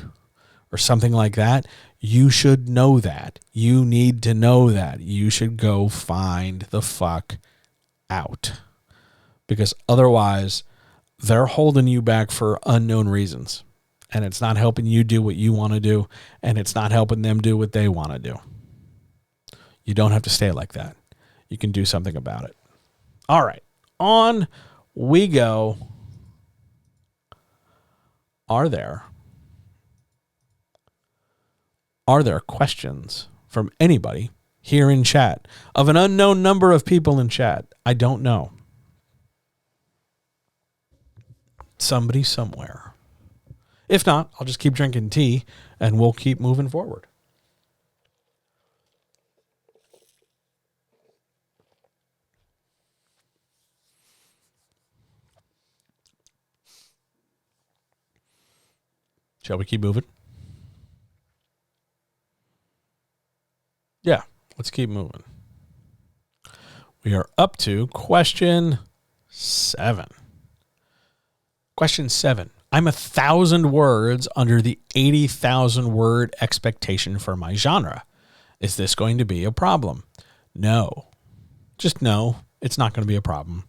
or something like that, you should know that. You need to know that. You should go find the fuck out. Because otherwise, they're holding you back for unknown reasons, and it's not helping you do what you want to do, and it's not helping them do what they want to do. You don't have to stay like that. You can do something about it. All right, on we go. Are there questions from anybody here in chat? Of an unknown number of people in chat, I don't know. Somebody somewhere. If not, I'll just keep drinking tea and we'll keep moving forward. Shall we keep moving? Yeah, let's keep moving. We are up to question 7. Question 7. I'm 1,000 words under the 80,000 word expectation for my genre. Is this going to be a problem? No. Just no, it's not going to be a problem.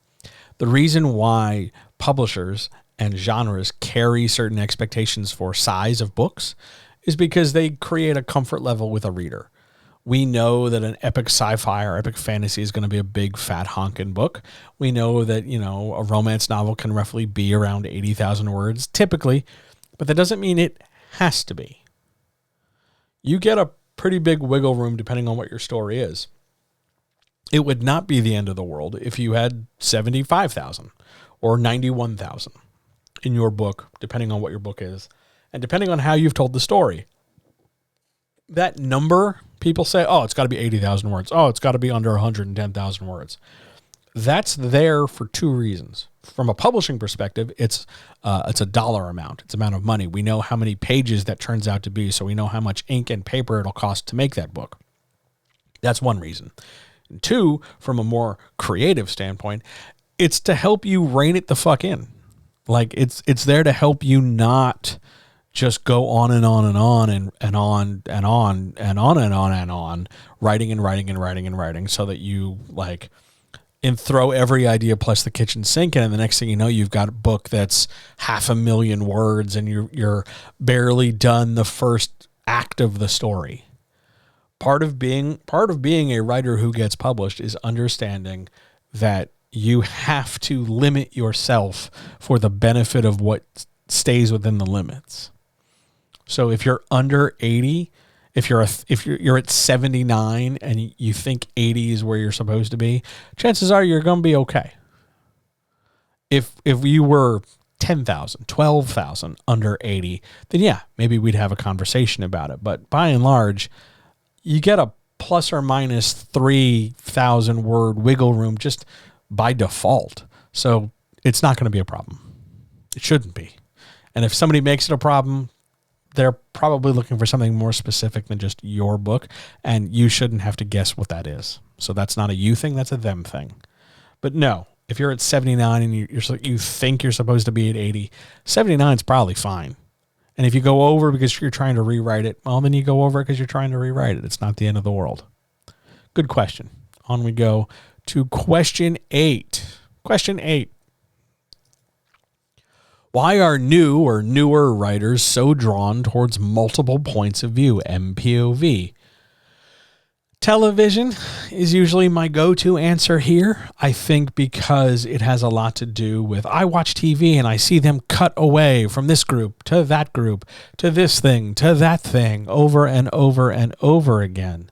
The reason why publishers and genres carry certain expectations for size of books is because they create a comfort level with a reader. We know that an epic sci-fi or epic fantasy is going to be a big, fat, honking book. We know that, a romance novel can roughly be around 80,000 words, typically, but that doesn't mean it has to be. You get a pretty big wiggle room depending on what your story is. It would not be the end of the world if you had 75,000 or 91,000 in your book, depending on what your book is, and depending on how you've told the story. That number, people say, oh, it's got to be 80,000 words. Oh, it's got to be under 110,000 words. That's there for 2 reasons. From a publishing perspective, it's a dollar amount. It's amount of money. We know how many pages that turns out to be, so we know how much ink and paper it'll cost to make that book. That's one reason. And 2, from a more creative standpoint, it's to help you rein it the fuck in. Like, it's there to help you not just go on and on and on and on and on and on and on and on, writing and writing and writing and writing, so that you and throw every idea plus the kitchen sink in, and the next thing you know, you've got a book that's 500,000 words, and you're barely done the first act of the story. Part of being a writer who gets published is understanding that you have to limit yourself for the benefit of what stays within the limits. So if you're under 80, if you're at 79 and you think 80 is where you're supposed to be, chances are you're going to be okay. If you were 10,000, 12,000 under 80, then yeah, maybe we'd have a conversation about it. But by and large, you get a plus or minus 3,000 word wiggle room just by default. So it's not going to be a problem. It shouldn't be. And if somebody makes it a problem, they're probably looking for something more specific than just your book, and you shouldn't have to guess what that is. So that's not a you thing, that's a them thing. But no, if you're at 79 and you think you're supposed to be at 80, 79 is probably fine. And if you go over because you're trying to rewrite it, well, then you go over it because you're trying to rewrite it. It's not the end of the world. Good question. On we go to question 8. Question 8. Why are new or newer writers so drawn towards multiple points of view, MPOV? Television is usually my go-to answer here. I think because it has a lot to do with, I watch TV and I see them cut away from this group to that group to this thing to that thing over and over and over again.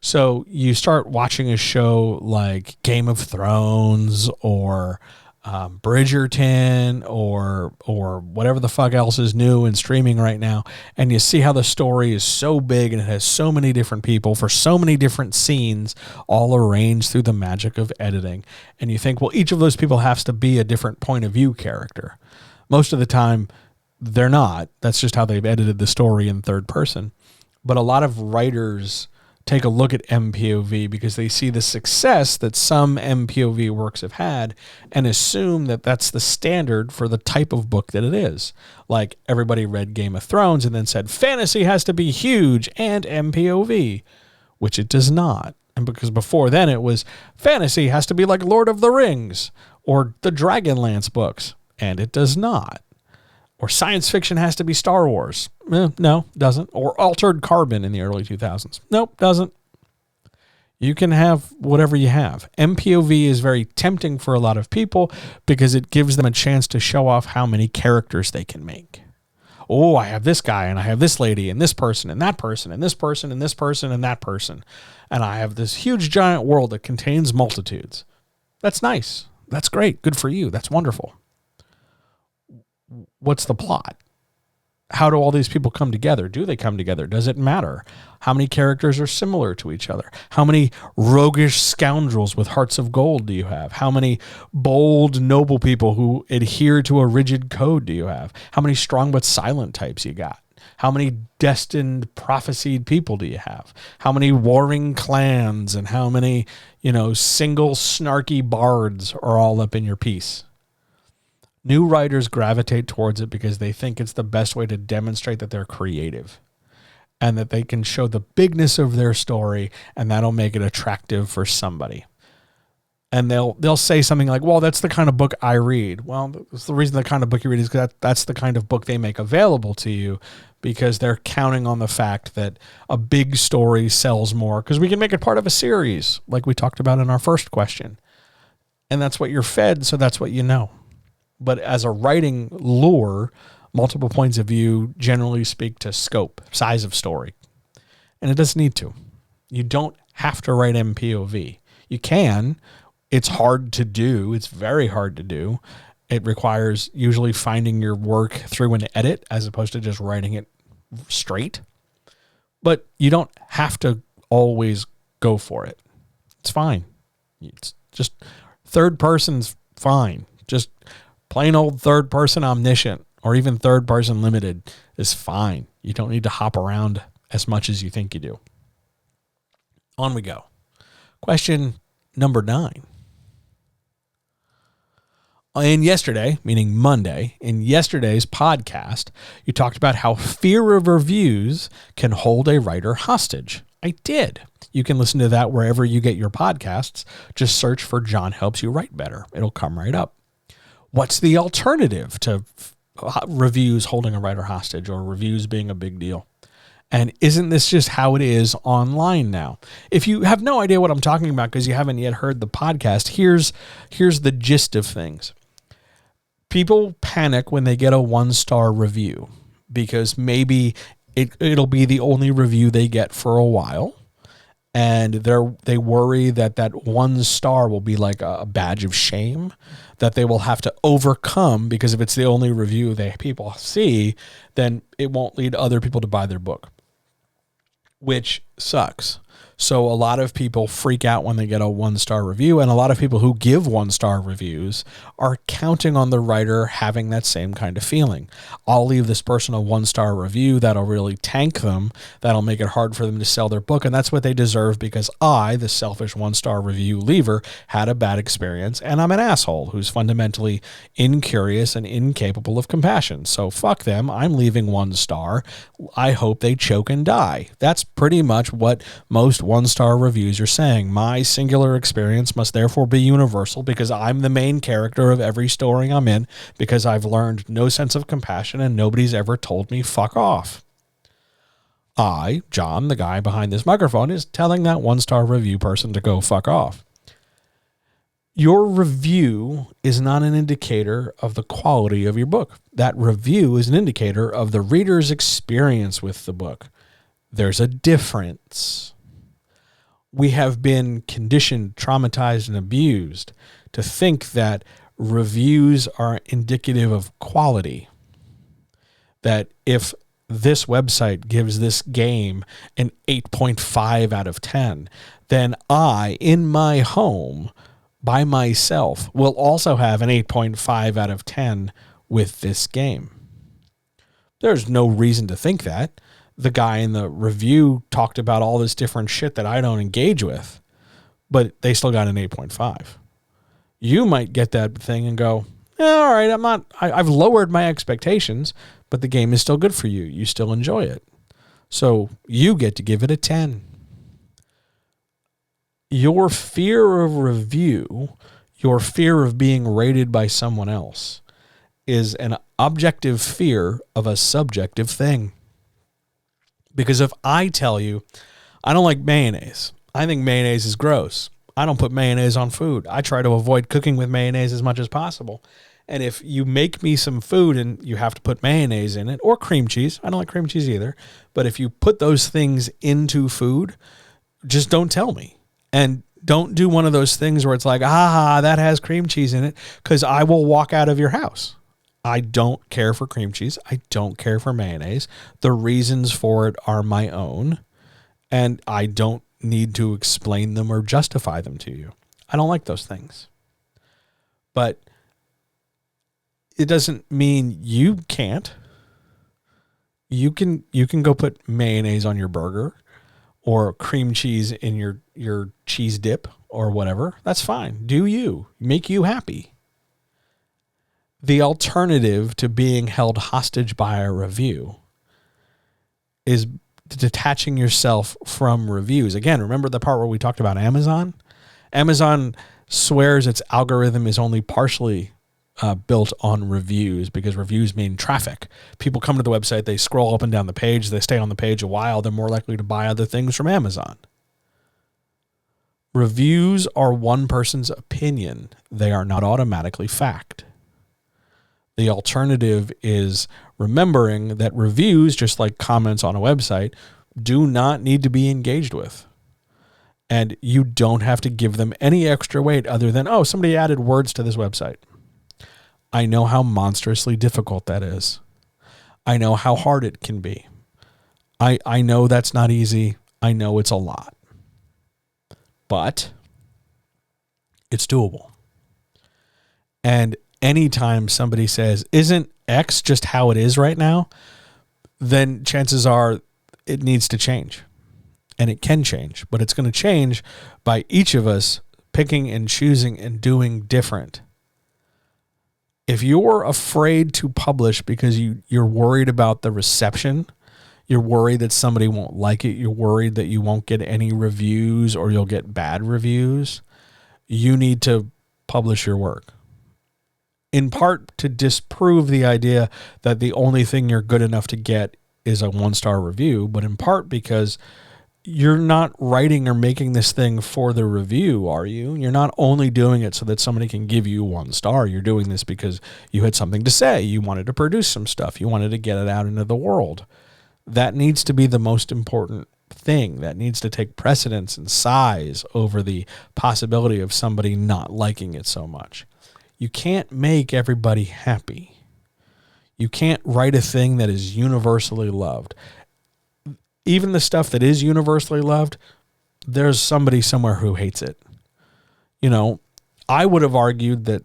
So you start watching a show like Game of Thrones or Bridgerton or whatever the fuck else is new and streaming right now, and you see how the story is so big and it has so many different people for so many different scenes all arranged through the magic of editing, and you think, well, each of those people has to be a different point of view character. Most of the time they're not. That's just how they've edited the story in third person. But a lot of writers take a look at MPOV because they see the success that some MPOV works have had and assume that that's the standard for the type of book that it is. Like everybody read Game of Thrones and then said fantasy has to be huge and MPOV, which it does not. And because before then it was fantasy has to be like Lord of the Rings or the Dragonlance books, and it does not. Or science fiction has to be Star Wars. No, doesn't. Or Altered Carbon in the early 2000s. Nope, doesn't. You can have whatever you have. MPOV is very tempting for a lot of people because it gives them a chance to show off how many characters they can make. Oh, I have this guy and I have this lady and this person and that person and this person and this person and that person. And I have this huge giant world that contains multitudes. That's nice. That's great. Good for you. That's wonderful. What's the plot? How do all these people come together? Do they come together? Does it matter? How many characters are similar to each other? How many roguish scoundrels with hearts of gold do you have? How many bold, noble people who adhere to a rigid code do you have? How many strong but silent types you got? How many destined, prophesied people do you have? How many warring clans and how many, single snarky bards are all up in your piece? New writers gravitate towards it because they think it's the best way to demonstrate that they're creative and that they can show the bigness of their story, and that'll make it attractive for somebody. And they'll say something like, well, that's the kind of book I read. Well, that's the reason the kind of book you read is because that's the kind of book they make available to you, because they're counting on the fact that a big story sells more because we can make it part of a series like we talked about in our first question. And that's what you're fed, so that's what you know. But as a writing lure, multiple points of view generally speak to scope, size of story. And it doesn't need to. You don't have to write MPOV. You can. It's hard to do. It's very hard to do. It requires usually finding your work through an edit as opposed to just writing it straight. But you don't have to always go for it. It's fine. It's just third person's fine. Just plain old third person omniscient or even third person limited is fine. You don't need to hop around as much as you think you do. On we go. Question number 9. In yesterday, meaning Monday, in yesterday's podcast, you talked about how fear of reviews can hold a writer hostage. I did. You can listen to that wherever you get your podcasts. Just search for John Helps You Write Better. It'll come right up. What's the alternative to reviews holding a writer hostage or reviews being a big deal? And isn't this just how it is online now? If you have no idea what I'm talking about because you haven't yet heard the podcast, here's the gist of things. People panic when they get a 1-star review because maybe it'll be the only review they get for a while. And they worry that 1 star will be like a badge of shame that they will have to overcome, because if it's the only review people see, then it won't lead other people to buy their book, which sucks. So a lot of people freak out when they get a 1-star review, and a lot of people who give 1-star reviews are counting on the writer having that same kind of feeling. I'll leave this person a 1-star review that'll really tank them, that'll make it hard for them to sell their book, and that's what they deserve because I, the selfish 1-star review leaver, had a bad experience, and I'm an asshole who's fundamentally incurious and incapable of compassion. So fuck them. I'm leaving 1 star. I hope they choke and die. That's pretty much what most 1-star reviews are saying. My singular experience must therefore be universal because I'm the main character of every story I'm in, because I've learned no sense of compassion and nobody's ever told me fuck off. I, John, the guy behind this microphone, is telling that 1-star review person to go fuck off. Your review is not an indicator of the quality of your book. That review is an indicator of the reader's experience with the book. There's a difference. We have been conditioned, traumatized, and abused to think that reviews are indicative of quality. That if this website gives this game an 8.5 out of 10, then I, in my home, by myself, will also have an 8.5 out of 10 with this game. There's no reason to think that. The guy in the review talked about all this different shit that I don't engage with, but they still got an 8.5. You might get that thing and go, all right, I've lowered my expectations, but the game is still good for you. You still enjoy it. So you get to give it a 10. Your fear of review, your fear of being rated by someone else, is an objective fear of a subjective thing. Because if I tell you, I don't like mayonnaise, I think mayonnaise is gross, I don't put mayonnaise on food, I try to avoid cooking with mayonnaise as much as possible. And if you make me some food and you have to put mayonnaise in it, or cream cheese, I don't like cream cheese either, but if you put those things into food, just don't tell me. And don't do one of those things where it's like, that has cream cheese in it, because I will walk out of your house. I don't care for cream cheese. I don't care for mayonnaise. The reasons for it are my own, and I don't need to explain them or justify them to you. I don't like those things. But it doesn't mean you can't. You can go put mayonnaise on your burger or cream cheese in your cheese dip or whatever. That's fine. Do you. Make you happy. The alternative to being held hostage by a review is detaching yourself from reviews. Again, remember the part where we talked about Amazon? Amazon swears its algorithm is only partially built on reviews, because reviews mean traffic. People come to the website, they scroll up and down the page, they stay on the page a while, they're more likely to buy other things from Amazon. Reviews are one person's opinion. They are not automatically fact. The alternative is remembering that reviews, just like comments on a website, do not need to be engaged with. And you don't have to give them any extra weight other than, oh, somebody added words to this website. I know how monstrously difficult that is. I know how hard it can be. I know that's not easy. I know it's a lot. But it's doable. And anytime somebody says, isn't X just how it is right now? Then chances are it needs to change. And it can change. But it's going to change by each of us picking and choosing and doing different. If you're afraid to publish because you're worried about the reception, you're worried that somebody won't like it, you're worried that you won't get any reviews or you'll get bad reviews, you need to publish your work. In part to disprove the idea that the only thing you're good enough to get is a 1-star review, but in part because you're not writing or making this thing for the review, are you? You're not only doing it so that somebody can give you 1 star. You're doing this because you had something to say. You wanted to produce some stuff. You wanted to get it out into the world. That needs to be the most important thing. That needs to take precedence and size over the possibility of somebody not liking it so much. You can't make everybody happy. You can't write a thing that is universally loved. Even the stuff that is universally loved, there's somebody somewhere who hates it. You know, I would have argued that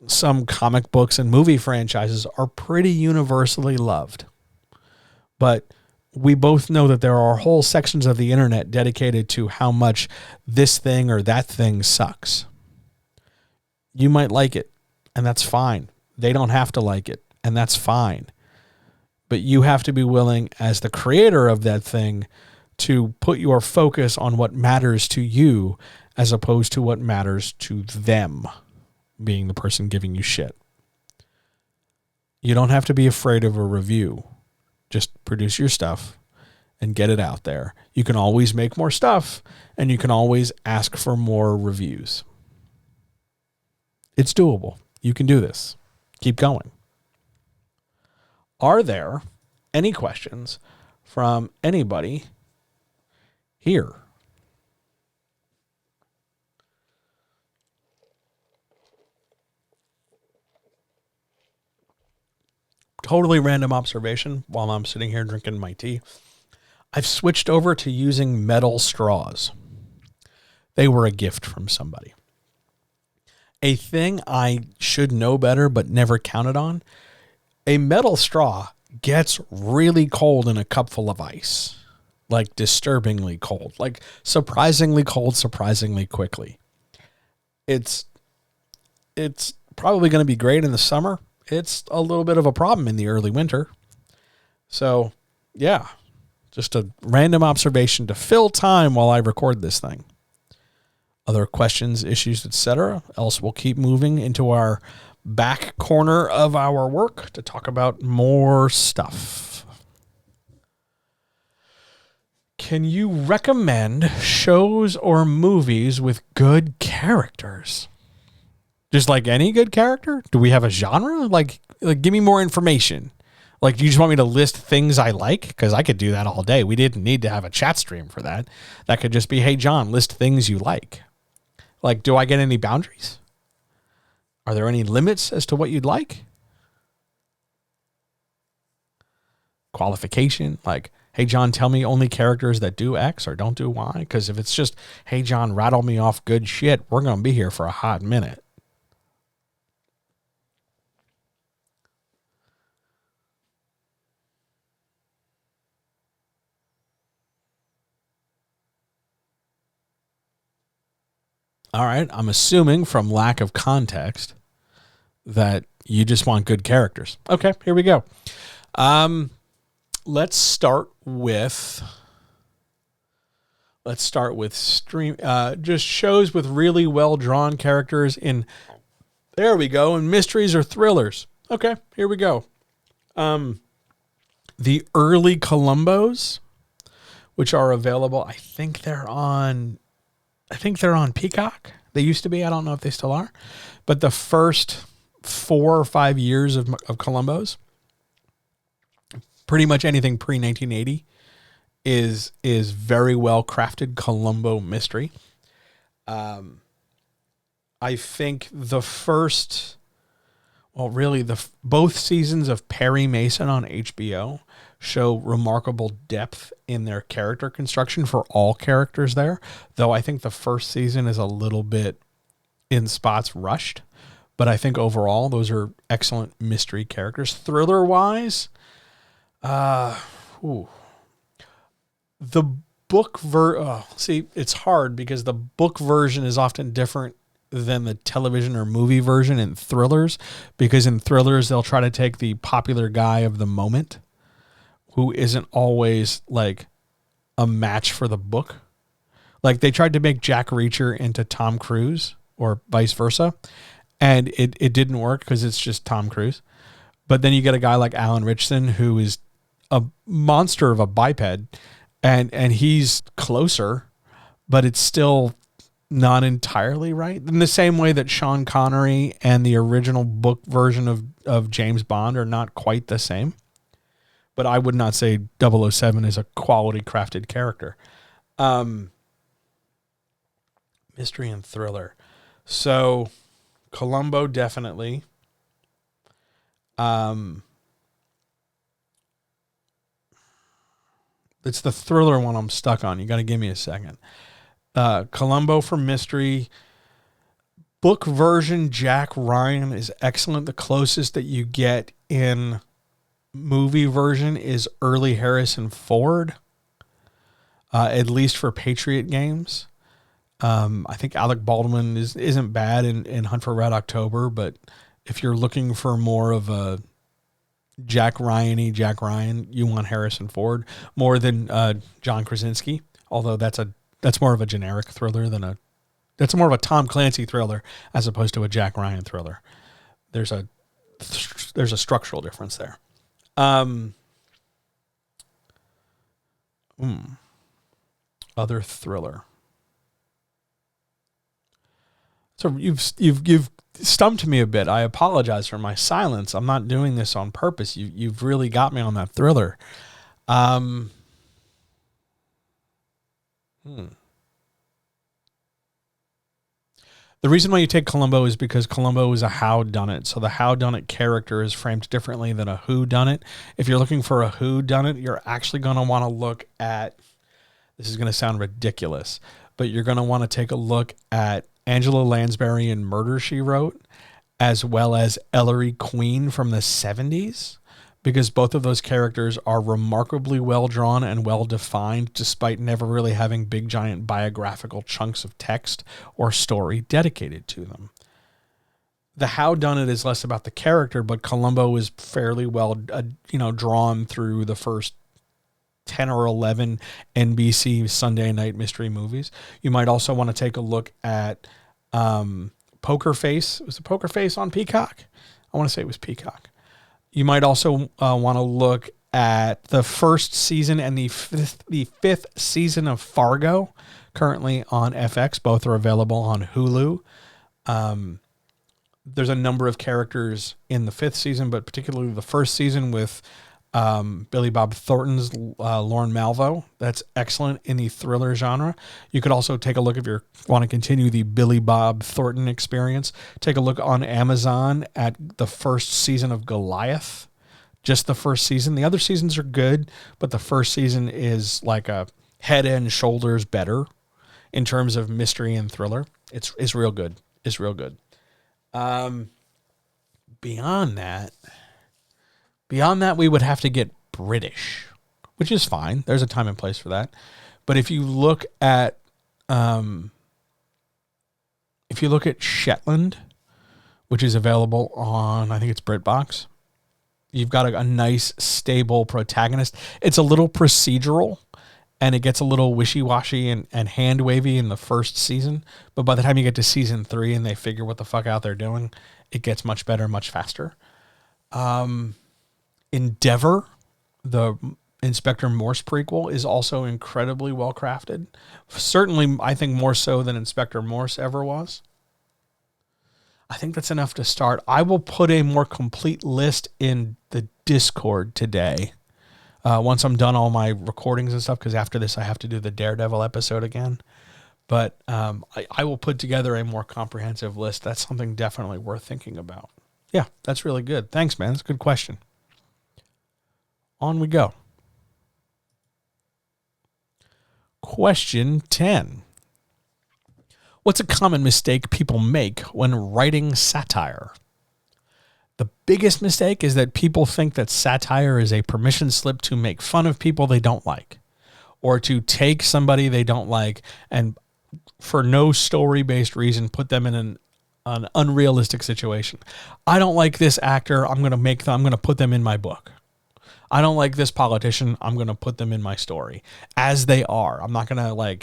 some comic books and movie franchises are pretty universally loved. But we both know that there are whole sections of the internet dedicated to how much this thing or that thing sucks. You might like it, and that's fine. They don't have to like it, and that's fine. But you have to be willing, as the creator of that thing, to put your focus on what matters to you as opposed to what matters to them, being the person giving you shit. You don't have to be afraid of a review. Just produce your stuff and get it out there. You can always make more stuff, and you can always ask for more reviews. It's doable. You can do this. Keep going. Are there any questions from anybody here? Totally random observation while I'm sitting here drinking my tea. I've switched over to using metal straws. They were a gift from somebody. A thing I should know better but never counted on. A metal straw gets really cold in a cup full of ice. Like disturbingly cold. Like surprisingly cold, surprisingly quickly. It's probably going to be great in the summer. It's a little bit of a problem in the early winter. So, yeah. Just a random observation to fill time while I record this thing. Other questions, issues, etc. Else we'll keep moving into our back corner of our work to talk about more stuff. Can you recommend shows or movies with good characters? Just like any good character? Do we have a genre? Like give me more information. Like, do you just want me to list things I like? Because I could do that all day. We didn't need to have a chat stream for that. That could just be, hey, John, list things you like. Like, do I get any boundaries? Are there any limits as to what you'd like? Qualification? Like, hey, John, tell me only characters that do X or don't do Y. Because if it's just, hey, John, rattle me off good shit, we're going to be here for a hot minute. All right, I'm assuming from lack of context that you just want good characters. Okay, here we go. Let's start with just shows with really well-drawn characters in, there we go, in mysteries or thrillers. Okay, here we go. The early Columbos, which are available, I think they're on Peacock. They used to be. I don't know if they still are. But the first 4 or 5 years of Columbos, pretty much anything pre-1980 is very well crafted Columbo mystery. I think both seasons of Perry Mason on HBO show remarkable depth in their character construction for all characters there. Though I think the first season is a little bit in spots rushed, but I think overall those are excellent mystery characters. Thriller wise, the book it's hard because the book version is often different than the television or movie version in thrillers, because in thrillers they'll try to take the popular guy of the moment who isn't always like a match for the book. Like they tried to make Jack Reacher into Tom Cruise or vice versa, and it didn't work because it's just Tom Cruise. But then you get a guy like Alan Ritchson who is a monster of a biped, and he's closer, but it's still not entirely right. In the same way that Sean Connery and the original book version of James Bond are not quite the same. But I would not say 007 is a quality crafted character. Mystery and thriller. So Columbo, definitely. It's the thriller one I'm stuck on. You got to give me a second. Columbo for mystery. Book version, Jack Ryan is excellent. The closest that you get in movie version is early Harrison Ford, at least for Patriot Games. I think Alec Baldwin isn't bad in Hunt for Red October, but if you're looking for more of a Jack Ryan, you want Harrison Ford more than John Krasinski. Although that's more of a generic thriller that's more of a Tom Clancy thriller as opposed to a Jack Ryan thriller. There's a structural difference there. Other thriller. So you've stumped me a bit. I apologize for my silence. I'm not doing this on purpose. You've really got me on that thriller. The reason why you take Columbo is because Columbo is a howdunit. So the howdunit character is framed differently than a whodunit. If you're looking for a whodunit, you're actually going to want to look at, this is going to sound ridiculous, but you're going to want to take a look at Angela Lansbury in Murder, She Wrote, as well as Ellery Queen from the 70s, because both of those characters are remarkably well drawn and well defined, despite never really having big, giant biographical chunks of text or story dedicated to them. The howdunit is less about the character, but Columbo is fairly well, drawn through the first 10 or 11 NBC Sunday night mystery movies. You might also want to take a look at Poker Face. Was it Poker Face on Peacock? I want to say it was Peacock. You might also want to look at the first season and the fifth season of Fargo, currently on FX. Both are available on Hulu. There's a number of characters in the fifth season, but particularly the first season with Billy Bob Thornton's Lorne Malvo. That's excellent in the thriller genre. You could also take a look, if you want to continue the Billy Bob Thornton experience, take a look on Amazon at the first season of Goliath. Just the first season. The other seasons are good, but the first season is like a head and shoulders better in terms of mystery and thriller. It's real good. It's real good. Beyond that, we would have to get British, which is fine. There's a time and place for that. But if you look at Shetland, which is available on, I think it's BritBox, you've got a nice, stable protagonist. It's a little procedural, and it gets a little wishy-washy and hand-wavy in the first season. But by the time you get to season 3 and they figure what the fuck out they're doing, it gets much better, much faster. Endeavor, the Inspector Morse prequel, is also incredibly well crafted. Certainly, I think more so than Inspector Morse ever was. I think that's enough to start. I will put a more complete list in the Discord today. Once I'm done all my recordings and stuff, because after this I have to do the Daredevil episode again. But I will put together a more comprehensive list. That's something definitely worth thinking about. Yeah, that's really good. Thanks, man. That's a good question. On we go. Question 10. What's a common mistake people make when writing satire? The biggest mistake is that people think that satire is a permission slip to make fun of people they don't like, or to take somebody they don't like and for no story-based reason put them in an unrealistic situation. I don't like this actor. I'm going to put them in my book. I don't like this politician. I'm going to put them in my story as they are. I'm not going to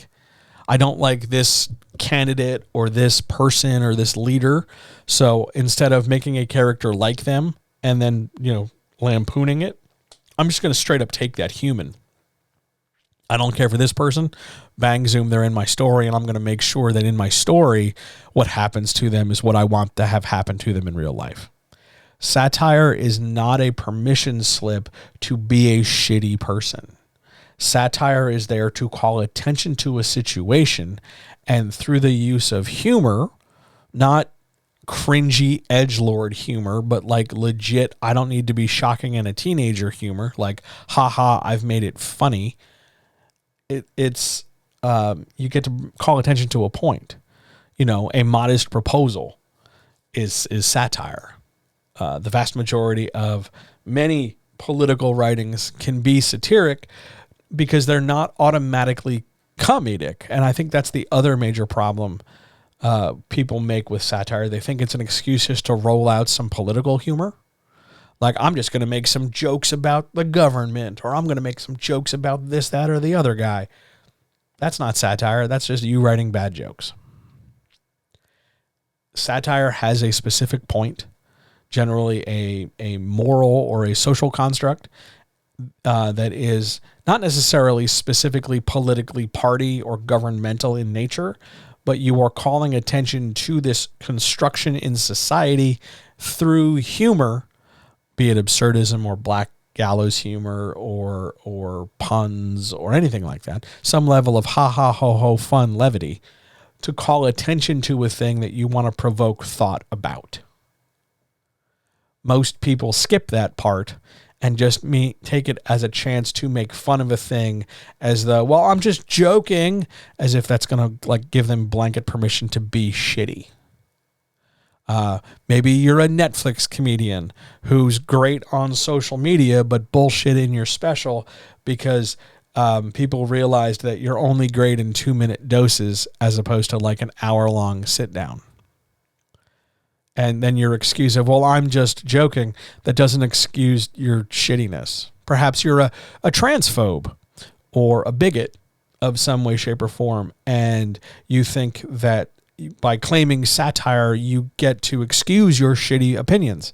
I don't like this candidate or this person or this leader. So instead of making a character like them and then, lampooning it, I'm just going to straight up take that human. I don't care for this person. Bang, zoom, they're in my story, and I'm going to make sure that in my story, what happens to them is what I want to have happen to them in real life. Satire is not a permission slip to be a shitty person. Satire is there to call attention to a situation, and through the use of humor, not cringy edgelord humor, but like legit, I don't need to be shocking in a teenager humor, like, haha, I've made it funny. It's you get to call attention to a point. You know, a modest proposal is satire. The vast majority of many political writings can be satiric because they're not automatically comedic. And I think that's the other major problem people make with satire. They think it's an excuse just to roll out some political humor. Like, I'm just going to make some jokes about the government, or I'm going to make some jokes about this, that, or the other guy. That's not satire. That's just you writing bad jokes. Satire has a specific point, generally a moral or a social construct that is not necessarily specifically politically party or governmental in nature, but you are calling attention to this construction in society through humor, be it absurdism or black gallows humor or puns or anything like that, some level of ha ha ho ho fun levity to call attention to a thing that you want to provoke thought about. Most people skip that part and just take it as a chance to make fun of a thing as though, well, I'm just joking, as if that's going to like give them blanket permission to be shitty. Maybe you're a Netflix comedian who's great on social media, but bullshit in your special because people realized that you're only great in 2-minute doses as opposed to like an hour-long sit-down. And then your excuse of, well, I'm just joking, that doesn't excuse your shittiness. Perhaps you're a transphobe or a bigot of some way, shape, or form, and you think that by claiming satire, you get to excuse your shitty opinions.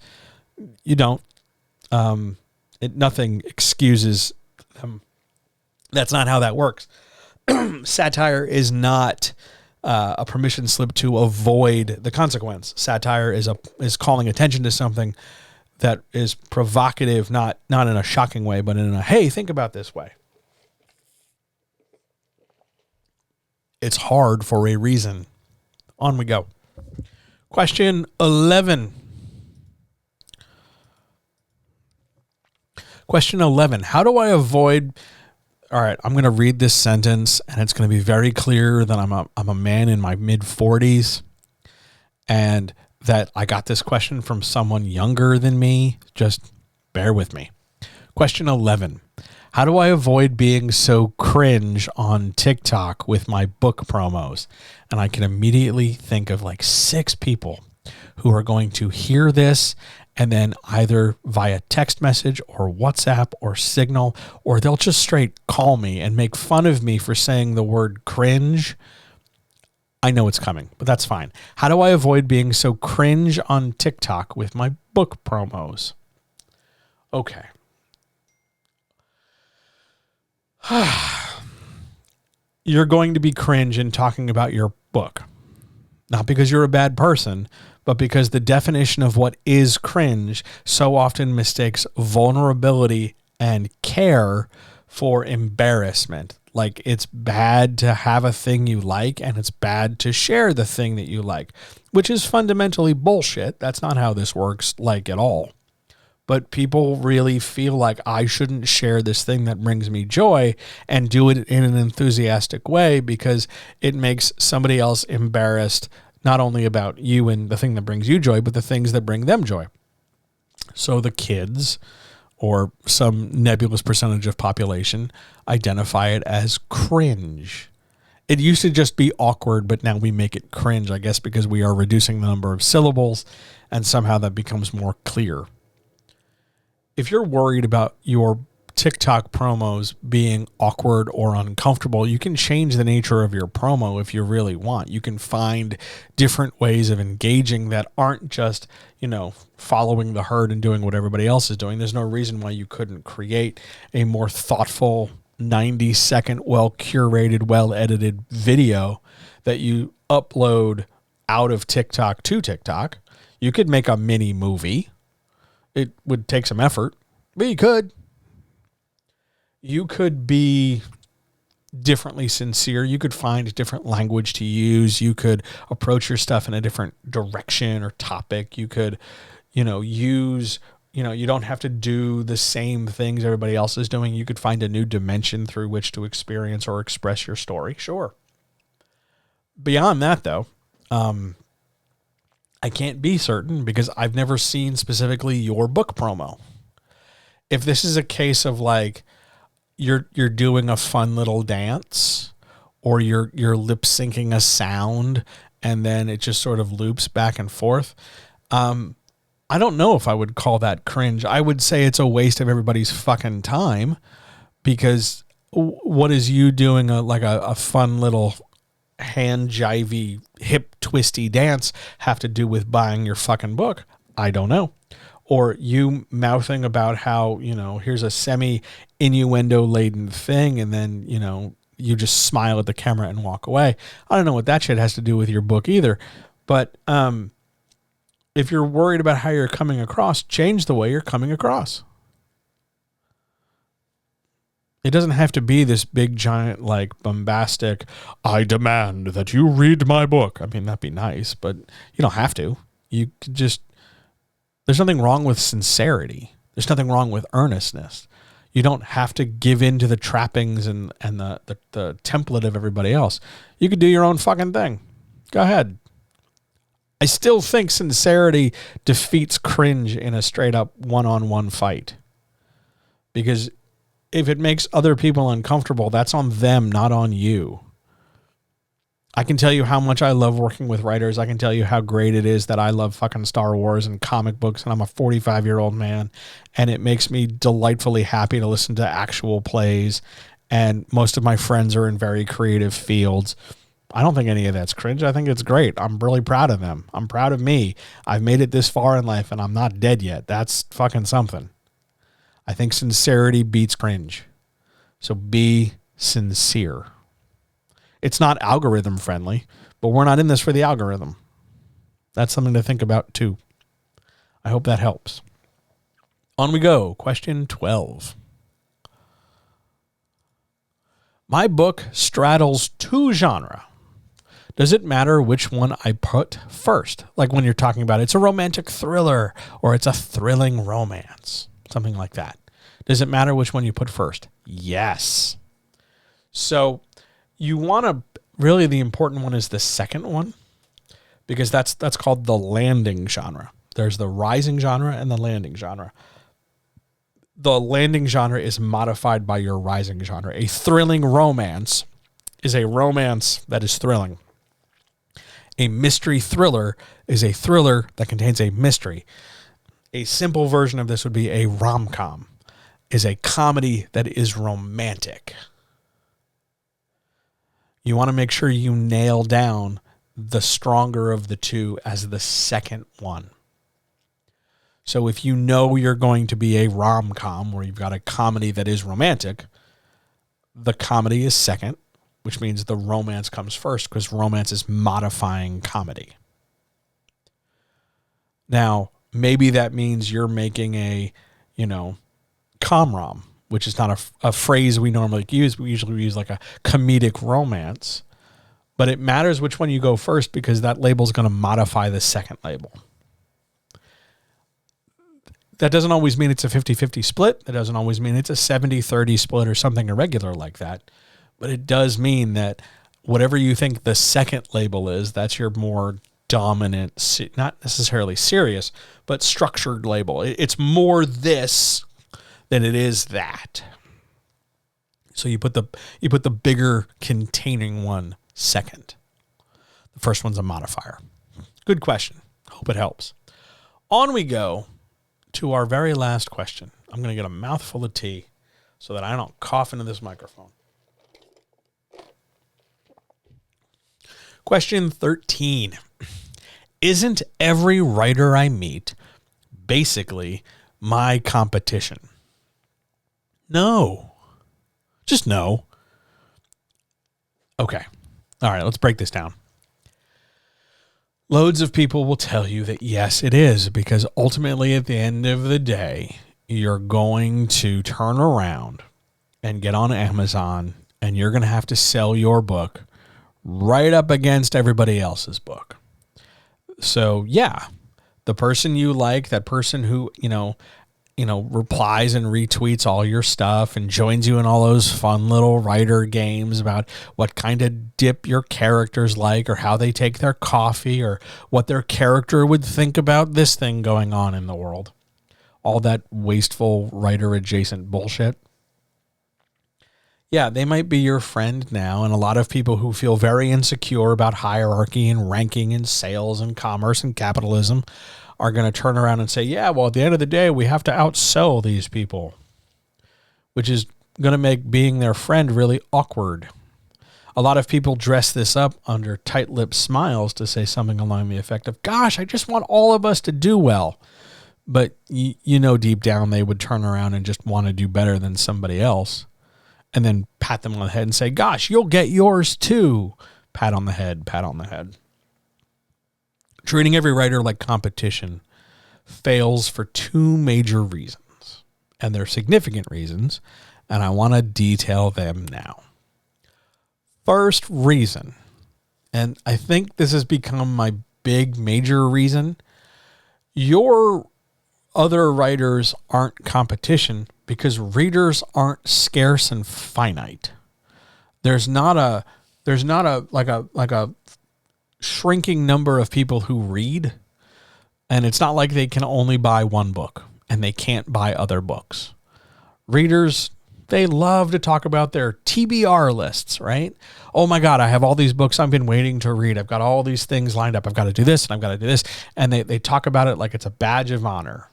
You don't. Nothing excuses them. That's not how that works. Satire is not a permission slip to avoid the consequence. Satire is calling attention to something that is provocative, not in a shocking way, but in a, hey, think about this way. It's hard for a reason. On we go. Question 11. Question 11. How do I avoid... All right, I'm going to read this sentence, and it's going to be very clear that I'm a man in my mid-40s, and that I got this question from someone younger than me. Just bear with me. Question 11. How do I avoid being so cringe on TikTok with my book promos? And I can immediately think of like 6 people who are going to hear this and then either via text message or WhatsApp or Signal, or they'll just straight call me and make fun of me for saying the word cringe. I know it's coming, but that's fine. How do I avoid being so cringe on TikTok with my book promos? Okay. You're going to be cringe in talking about your book. Not because you're a bad person, but because the definition of what is cringe so often mistakes vulnerability and care for embarrassment. Like, it's bad to have a thing you like, and it's bad to share the thing that you like, which is fundamentally bullshit. That's not how this works, like, at all. But people really feel like I shouldn't share this thing that brings me joy and do it in an enthusiastic way because it makes somebody else embarrassed, not only about you and the thing that brings you joy, but the things that bring them joy. So the kids, or some nebulous percentage of population, identify it as cringe. It used to just be awkward, but now we make it cringe, I guess, because we are reducing the number of syllables, and somehow that becomes more clear. If you're worried about your TikTok promos being awkward or uncomfortable, you can change the nature of your promo if you really want. You can find different ways of engaging that aren't just, following the herd and doing what everybody else is doing. There's no reason why you couldn't create a more thoughtful 90-second, well-curated, well-edited video that you upload out of TikTok to TikTok. You could make a mini movie. It would take some effort, but you could. You could be differently sincere. You could find different language to use. You could approach your stuff in a different direction or topic. You could, use, you don't have to do the same things everybody else is doing. You could find a new dimension through which to experience or express your story. Sure. Beyond that, though, I can't be certain because I've never seen specifically your book promo. If this is a case of like you're doing a fun little dance or you're lip syncing a sound and then it just sort of loops back and forth, I don't know if I would call that cringe. I would say it's a waste of everybody's fucking time because what is you doing a fun little hand jivey, hip twisty dance have to do with buying your fucking book? I don't know. Or you mouthing about how, here's a semi innuendo laden thing. And then, you just smile at the camera and walk away. I don't know what that shit has to do with your book either. But, if you're worried about how you're coming across, change the way you're coming across. It doesn't have to be this big, giant, bombastic, I demand that you read my book. I mean, that'd be nice, but you don't have to. You could just, there's nothing wrong with sincerity. There's nothing wrong with earnestness. You don't have to give in to the trappings and the template of everybody else. You could do your own fucking thing. Go ahead. I still think sincerity defeats cringe in a straight up one-on-one fight. Because if it makes other people uncomfortable, that's on them, not on you. I can tell you how much I love working with writers. I can tell you how great it is that I love fucking Star Wars and comic books, and I'm a 45-year-old man, and it makes me delightfully happy to listen to actual plays, and most of my friends are in very creative fields. I don't think any of that's cringe. I think it's great. I'm really proud of them. I'm proud of me. I've made it this far in life, and I'm not dead yet. That's fucking something. I think sincerity beats cringe. So be sincere. It's not algorithm friendly, but we're not in this for the algorithm. That's something to think about too. I hope that helps. On we go. Question 12. My book straddles two genres. Does it matter which one I put first? Like when you're talking about it's a romantic thriller or it's a thrilling romance, something like that. Does it matter which one you put first? Yes. So you want to, really the important one is the second one because that's called the landing genre. There's the rising genre and the landing genre. The landing genre is modified by your rising genre. A thrilling romance is a romance that is thrilling. A mystery thriller is a thriller that contains a mystery. A simple version of this would be a rom-com, is a comedy that is romantic. You want to make sure you nail down the stronger of the two as the second one. So if you know you're going to be a rom-com where you've got a comedy that is romantic, the comedy is second, which means the romance comes first because romance is modifying comedy. Now, maybe that means you're making a, com-rom, which is not a phrase we normally use. We usually use like a comedic romance. But it matters which one you go first because that label is going to modify the second label. That doesn't always mean it's a 50-50 split. That doesn't always mean it's a 70-30 split or something irregular like that. But it does mean that whatever you think the second label is, that's your more dominant, not necessarily serious, but structured label. It's more this than it is that. So you put the bigger containing one second. The first one's a modifier. Good question. Hope it helps. On we go to our very last question. I'm going to get a mouthful of tea. so that I don't cough into this microphone. Question 13. Isn't every writer I meet basically my competition? No. Just no. Okay. All right, let's break this down. Loads of people will tell you that yes, it is, because ultimately at the end of the day, you're going to turn around and get on Amazon and you're going to have to sell your book right up against everybody else's book. So yeah, the person you like, that person who, replies and retweets all your stuff and joins you in all those fun little writer games about what kind of dip your characters like or how they take their coffee or what their character would think about this thing going on in the world. All that wasteful writer adjacent bullshit. Yeah, they might be your friend now, and a lot of people who feel very insecure about hierarchy and ranking and sales and commerce and capitalism are going to turn around and say, yeah, well, at the end of the day, we have to outsell these people, which is going to make being their friend really awkward. A lot of people dress this up under tight-lipped smiles to say something along the effect of, gosh, I just want all of us to do well. But deep down they would turn around and just want to do better than somebody else. And then pat them on the head and say, gosh, you'll get yours too. Pat on the head, pat on the head. Treating every writer like competition fails for two major reasons. And they're significant reasons. And I want to detail them now. First reason, and I think this has become my big major reason, your other writers aren't competition because readers aren't scarce and finite. There's not a shrinking number of people who read, and it's not like they can only buy one book and they can't buy other books. Readers, they love to talk about their TBR lists, right? Oh my God, I have all these books I've been waiting to read. I've got all these things lined up. I've got to do this and I've got to do this. And they talk about it like it's a badge of honor.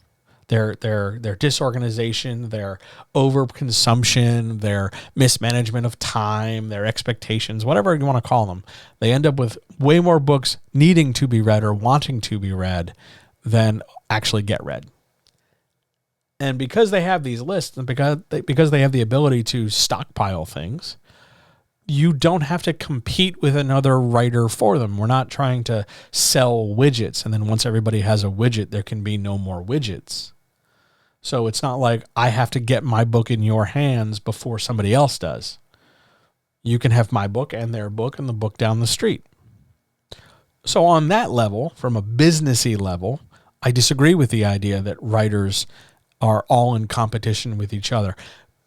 Their disorganization, their overconsumption, their mismanagement of time, their expectations, whatever you want to call them. They end up with way more books needing to be read or wanting to be read than actually get read. And because they have these lists and because they have the ability to stockpile things, you don't have to compete with another writer for them. We're not trying to sell widgets, and then once everybody has a widget, there can be no more widgets. So it's not like I have to get my book in your hands before somebody else does. You can have my book and their book and the book down the street. So on that level, from a businessy level, I disagree with the idea that writers are all in competition with each other.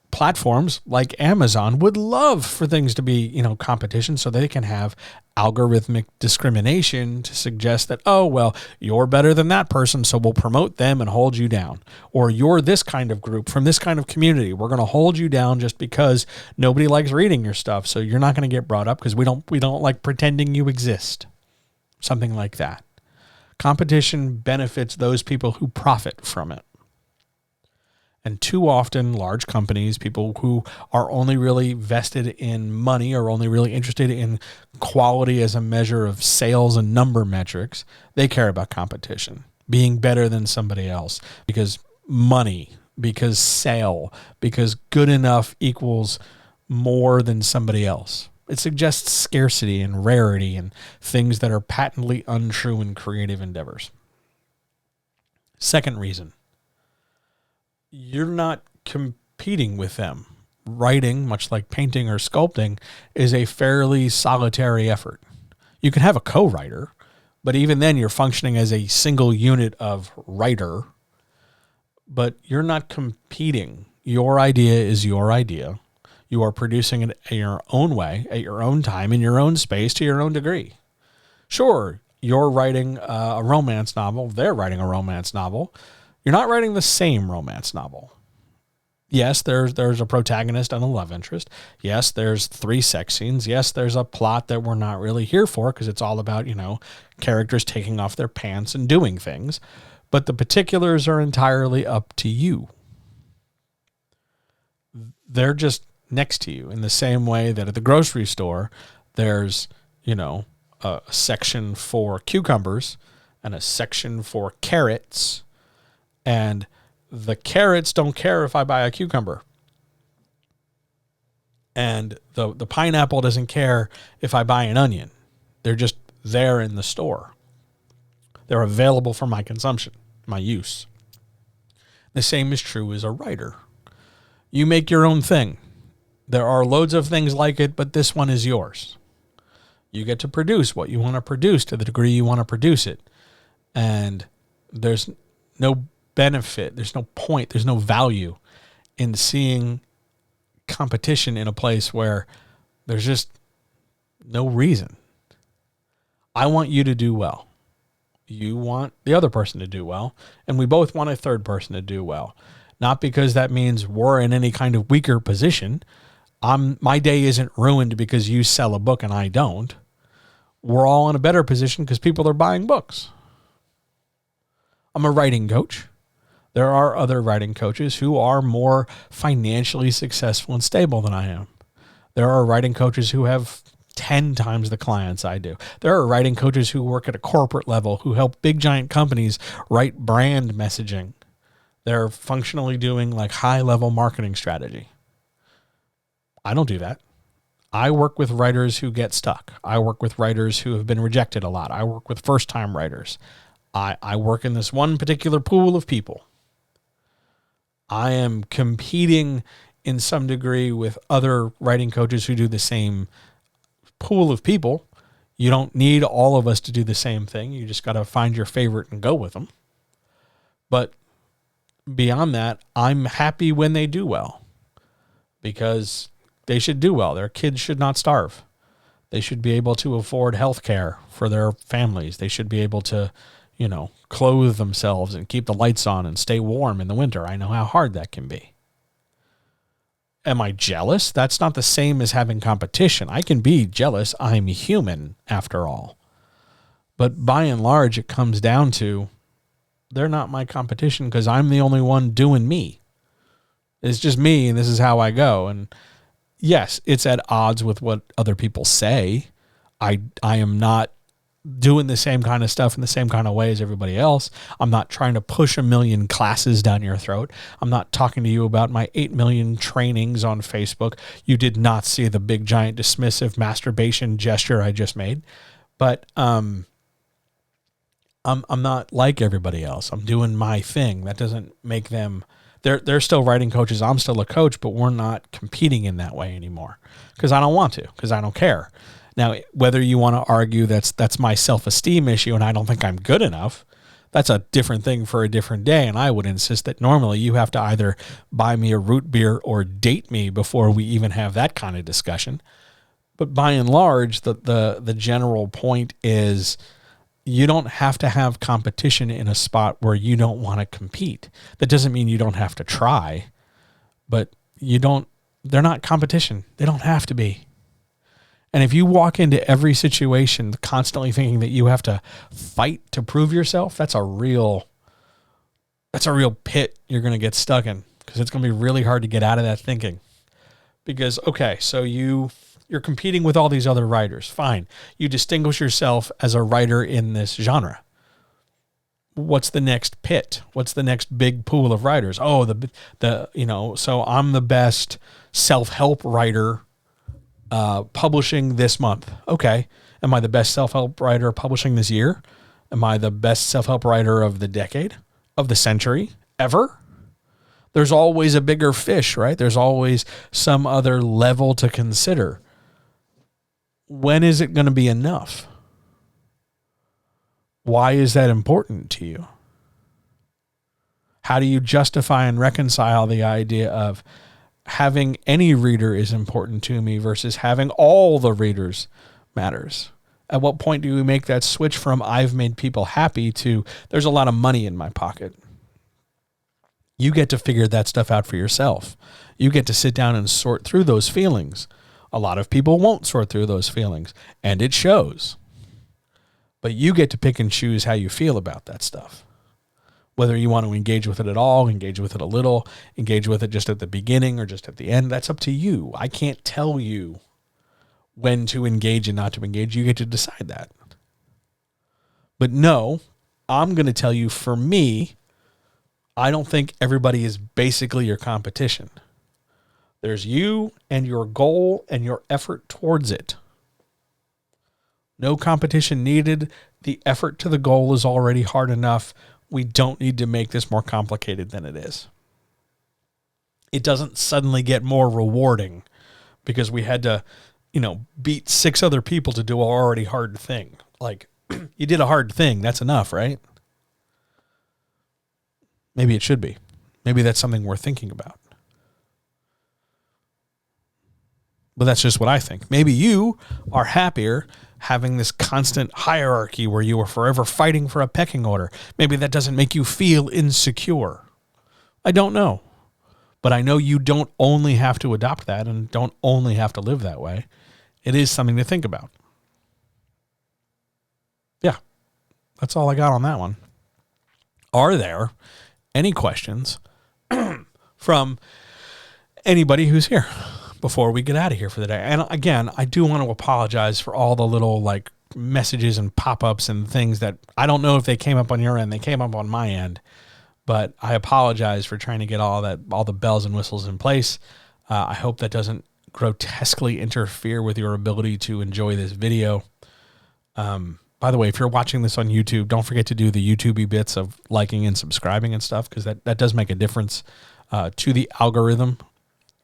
Platforms like Amazon would love for things to be, competition so they can have algorithmic discrimination to suggest that, oh, well, you're better than that person, so we'll promote them and hold you down. Or you're this kind of group from this kind of community. We're going to hold you down just because nobody likes reading your stuff, so you're not going to get brought up because we don't like pretending you exist. Something like that. Competition benefits those people who profit from it. And too often, large companies, people who are only really vested in money or only really interested in quality as a measure of sales and number metrics, they care about competition, being better than somebody else because money, because sale, because good enough equals more than somebody else. It suggests scarcity and rarity and things that are patently untrue in creative endeavors. Second reason. You're not competing with them. Writing, much like painting or sculpting, is a fairly solitary effort. You can have a co-writer, but even then you're functioning as a single unit of writer, but you're not competing. Your idea is your idea. You are producing it in your own way, at your own time, in your own space, to your own degree. Sure, you're writing a romance novel. They're writing a romance novel. You're not writing the same romance novel. Yes, there's a protagonist and a love interest. Yes, there's 3 sex scenes. Yes, there's a plot that we're not really here for because it's all about, characters taking off their pants and doing things. But the particulars are entirely up to you. they're just next to you in the same way that at the grocery store, there's, a section for cucumbers and a section for carrots, and the carrots don't care if I buy a cucumber. And the pineapple doesn't care if I buy an onion. They're just there in the store. They're available for my consumption, my use. The same is true as a writer. You make your own thing. There are loads of things like it, but this one is yours. You get to produce what you want to produce to the degree you want to produce it. And there's no benefit, there's no point, there's no value in seeing competition in a place where there's just no reason. I want you to do well. You want the other person to do well, and we both want a third person to do well. Not because that means we're in any kind of weaker position. My day isn't ruined because you sell a book and I don't. We're all in a better position because people are buying books. I'm a writing coach. There are other writing coaches who are more financially successful and stable than I am. There are writing coaches who have 10 times the clients I do. There are writing coaches who work at a corporate level who help big giant companies write brand messaging. They're functionally doing like high level marketing strategy. I don't do that. I work with writers who get stuck. I work with writers who have been rejected a lot. I work with first time writers. I work in this one particular pool of people. I am competing in some degree with other writing coaches who do the same pool of people. You don't need all of us to do the same thing. You just got to find your favorite and go with them. But beyond that, I'm happy when they do well because they should do well. Their kids should not starve. They should be able to afford health care for their families. They should be able to, clothe themselves and keep the lights on and stay warm in the winter. I know how hard that can be. Am I jealous? That's not the same as having competition. I can be jealous. I'm human after all. But by and large, it comes down to they're not my competition because I'm the only one doing me. It's just me, and this is how I go. And yes, it's at odds with what other people say. I am not doing the same kind of stuff in the same kind of way as everybody else. I'm not trying to push a million classes down your throat. I'm not talking to you about my 8 million trainings on Facebook. You did not see the big giant dismissive masturbation gesture I just made. But I'm not like everybody else. I'm doing my thing. That doesn't make them... They're still writing coaches. I'm still a coach, but we're not competing in that way anymore because I don't want to, because I don't care. Now, whether you want to argue that's my self-esteem issue and I don't think I'm good enough, that's a different thing for a different day. And I would insist that normally you have to either buy me a root beer or date me before we even have that kind of discussion. But by and large, the general point is you don't have to have competition in a spot where you don't want to compete. That doesn't mean you don't have to try, but they're not competition. They don't have to be. And if you walk into every situation constantly thinking that you have to fight to prove yourself, that's a real pit you're going to get stuck in because it's going to be really hard to get out of that thinking. Because, okay, so you're competing with all these other writers. Fine. You distinguish yourself as a writer in this genre. What's the next pit? What's the next big pool of writers? Oh, so I'm the best self-help writer publishing this month. Okay. Am I the best self-help writer publishing this year? Am I the best self-help writer of the decade, of the century, ever? There's always a bigger fish, right? There's always some other level to consider. When is it going to be enough? Why is that important to you? How do you justify and reconcile the idea of having any reader is important to me versus having all the readers matters? At what point do we make that switch from I've made people happy to there's a lot of money in my pocket? You get to figure that stuff out for yourself. You get to sit down and sort through those feelings. A lot of people won't sort through those feelings, and it shows. But you get to pick and choose how you feel about that stuff. Whether you want to engage with it at all, engage with it a little, engage with it just at the beginning or just at the end, that's up to you. I can't tell you when to engage and not to engage. You get to decide that. But no, I'm going to tell you, for me, I don't think everybody is basically your competition. There's you and your goal and your effort towards it. No competition needed. The effort to the goal is already hard enough. We don't need to make this more complicated than it is. It doesn't suddenly get more rewarding because we had to, beat 6 other people to do an already hard thing. Like, you did a hard thing. That's enough, right? Maybe it should be. Maybe that's something worth thinking about. But that's just what I think. Maybe you are happier having this constant hierarchy where you are forever fighting for a pecking order. Maybe that doesn't make you feel insecure. I don't know. But I know you don't only have to adopt that and don't only have to live that way. It is something to think about. Yeah, that's all I got on that one. Are there any questions from anybody who's here before we get out of here for the day? And again, I do want to apologize for all the little messages and pop-ups and things that I don't know if they came up on your end. They came up on my end, but I apologize for trying to get all the bells and whistles in place. I hope that doesn't grotesquely interfere with your ability to enjoy this video. By the way, if you're watching this on YouTube, don't forget to do the YouTubey bits of liking and subscribing and stuff, because that does make a difference to the algorithm.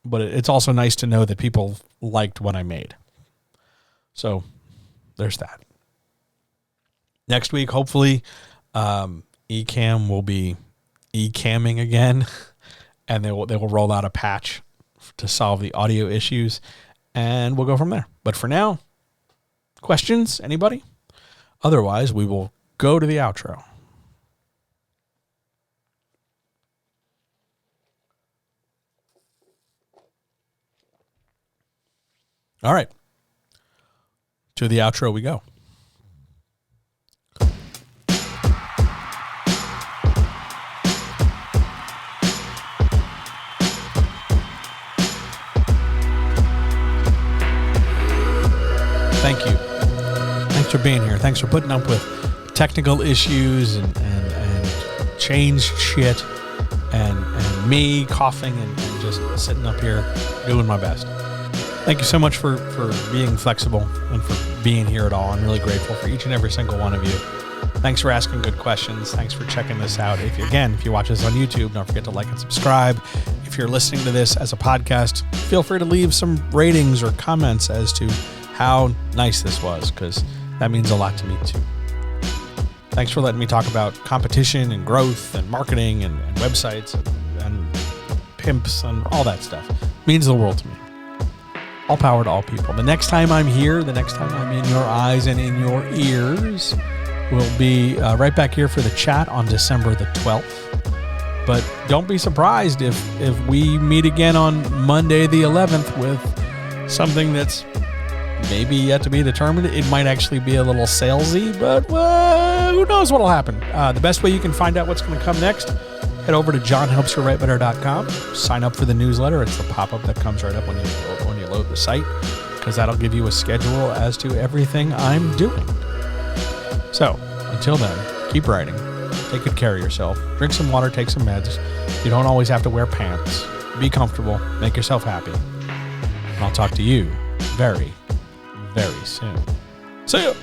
But it's also nice to know that people liked what I made. So there's that. Next week, hopefully, Ecamm will be Ecamming again, and they will roll out a patch to solve the audio issues, and we'll go from there. But for now, questions? Anybody? Otherwise, we will go to the outro. All right. To the outro we go. Thank you. Thanks for being here. Thanks for putting up with technical issues and changed shit and me coughing and just sitting up here doing my best. Thank you so much for being flexible and for being here at all. I'm really grateful for each and every single one of you. Thanks for asking good questions. Thanks for checking this out. If you watch this on YouTube, don't forget to like and subscribe. If you're listening to this as a podcast, feel free to leave some ratings or comments as to how nice this was, because that means a lot to me too. Thanks for letting me talk about competition and growth and marketing and websites and pimps and all that stuff. It means the world to me. All power to all people. The next time I'm here, the next time I'm in your eyes and in your ears, we'll be right back here for the chat on December the 12th. But don't be surprised if we meet again on Monday the 11th with something that's maybe yet to be determined. It might actually be a little salesy, but who knows what'll happen. The best way you can find out what's going to come next, head over to johnhelpsyouwritebettercom. Sign up for the newsletter. It's the pop-up that comes right up when you load the site, because that'll give you a schedule as to everything I'm doing. So until then, keep writing. Take good care of yourself. Drink some water. Take some meds. You don't always have to wear pants. Be comfortable. Make yourself happy. And I'll talk to you very, very soon. See ya.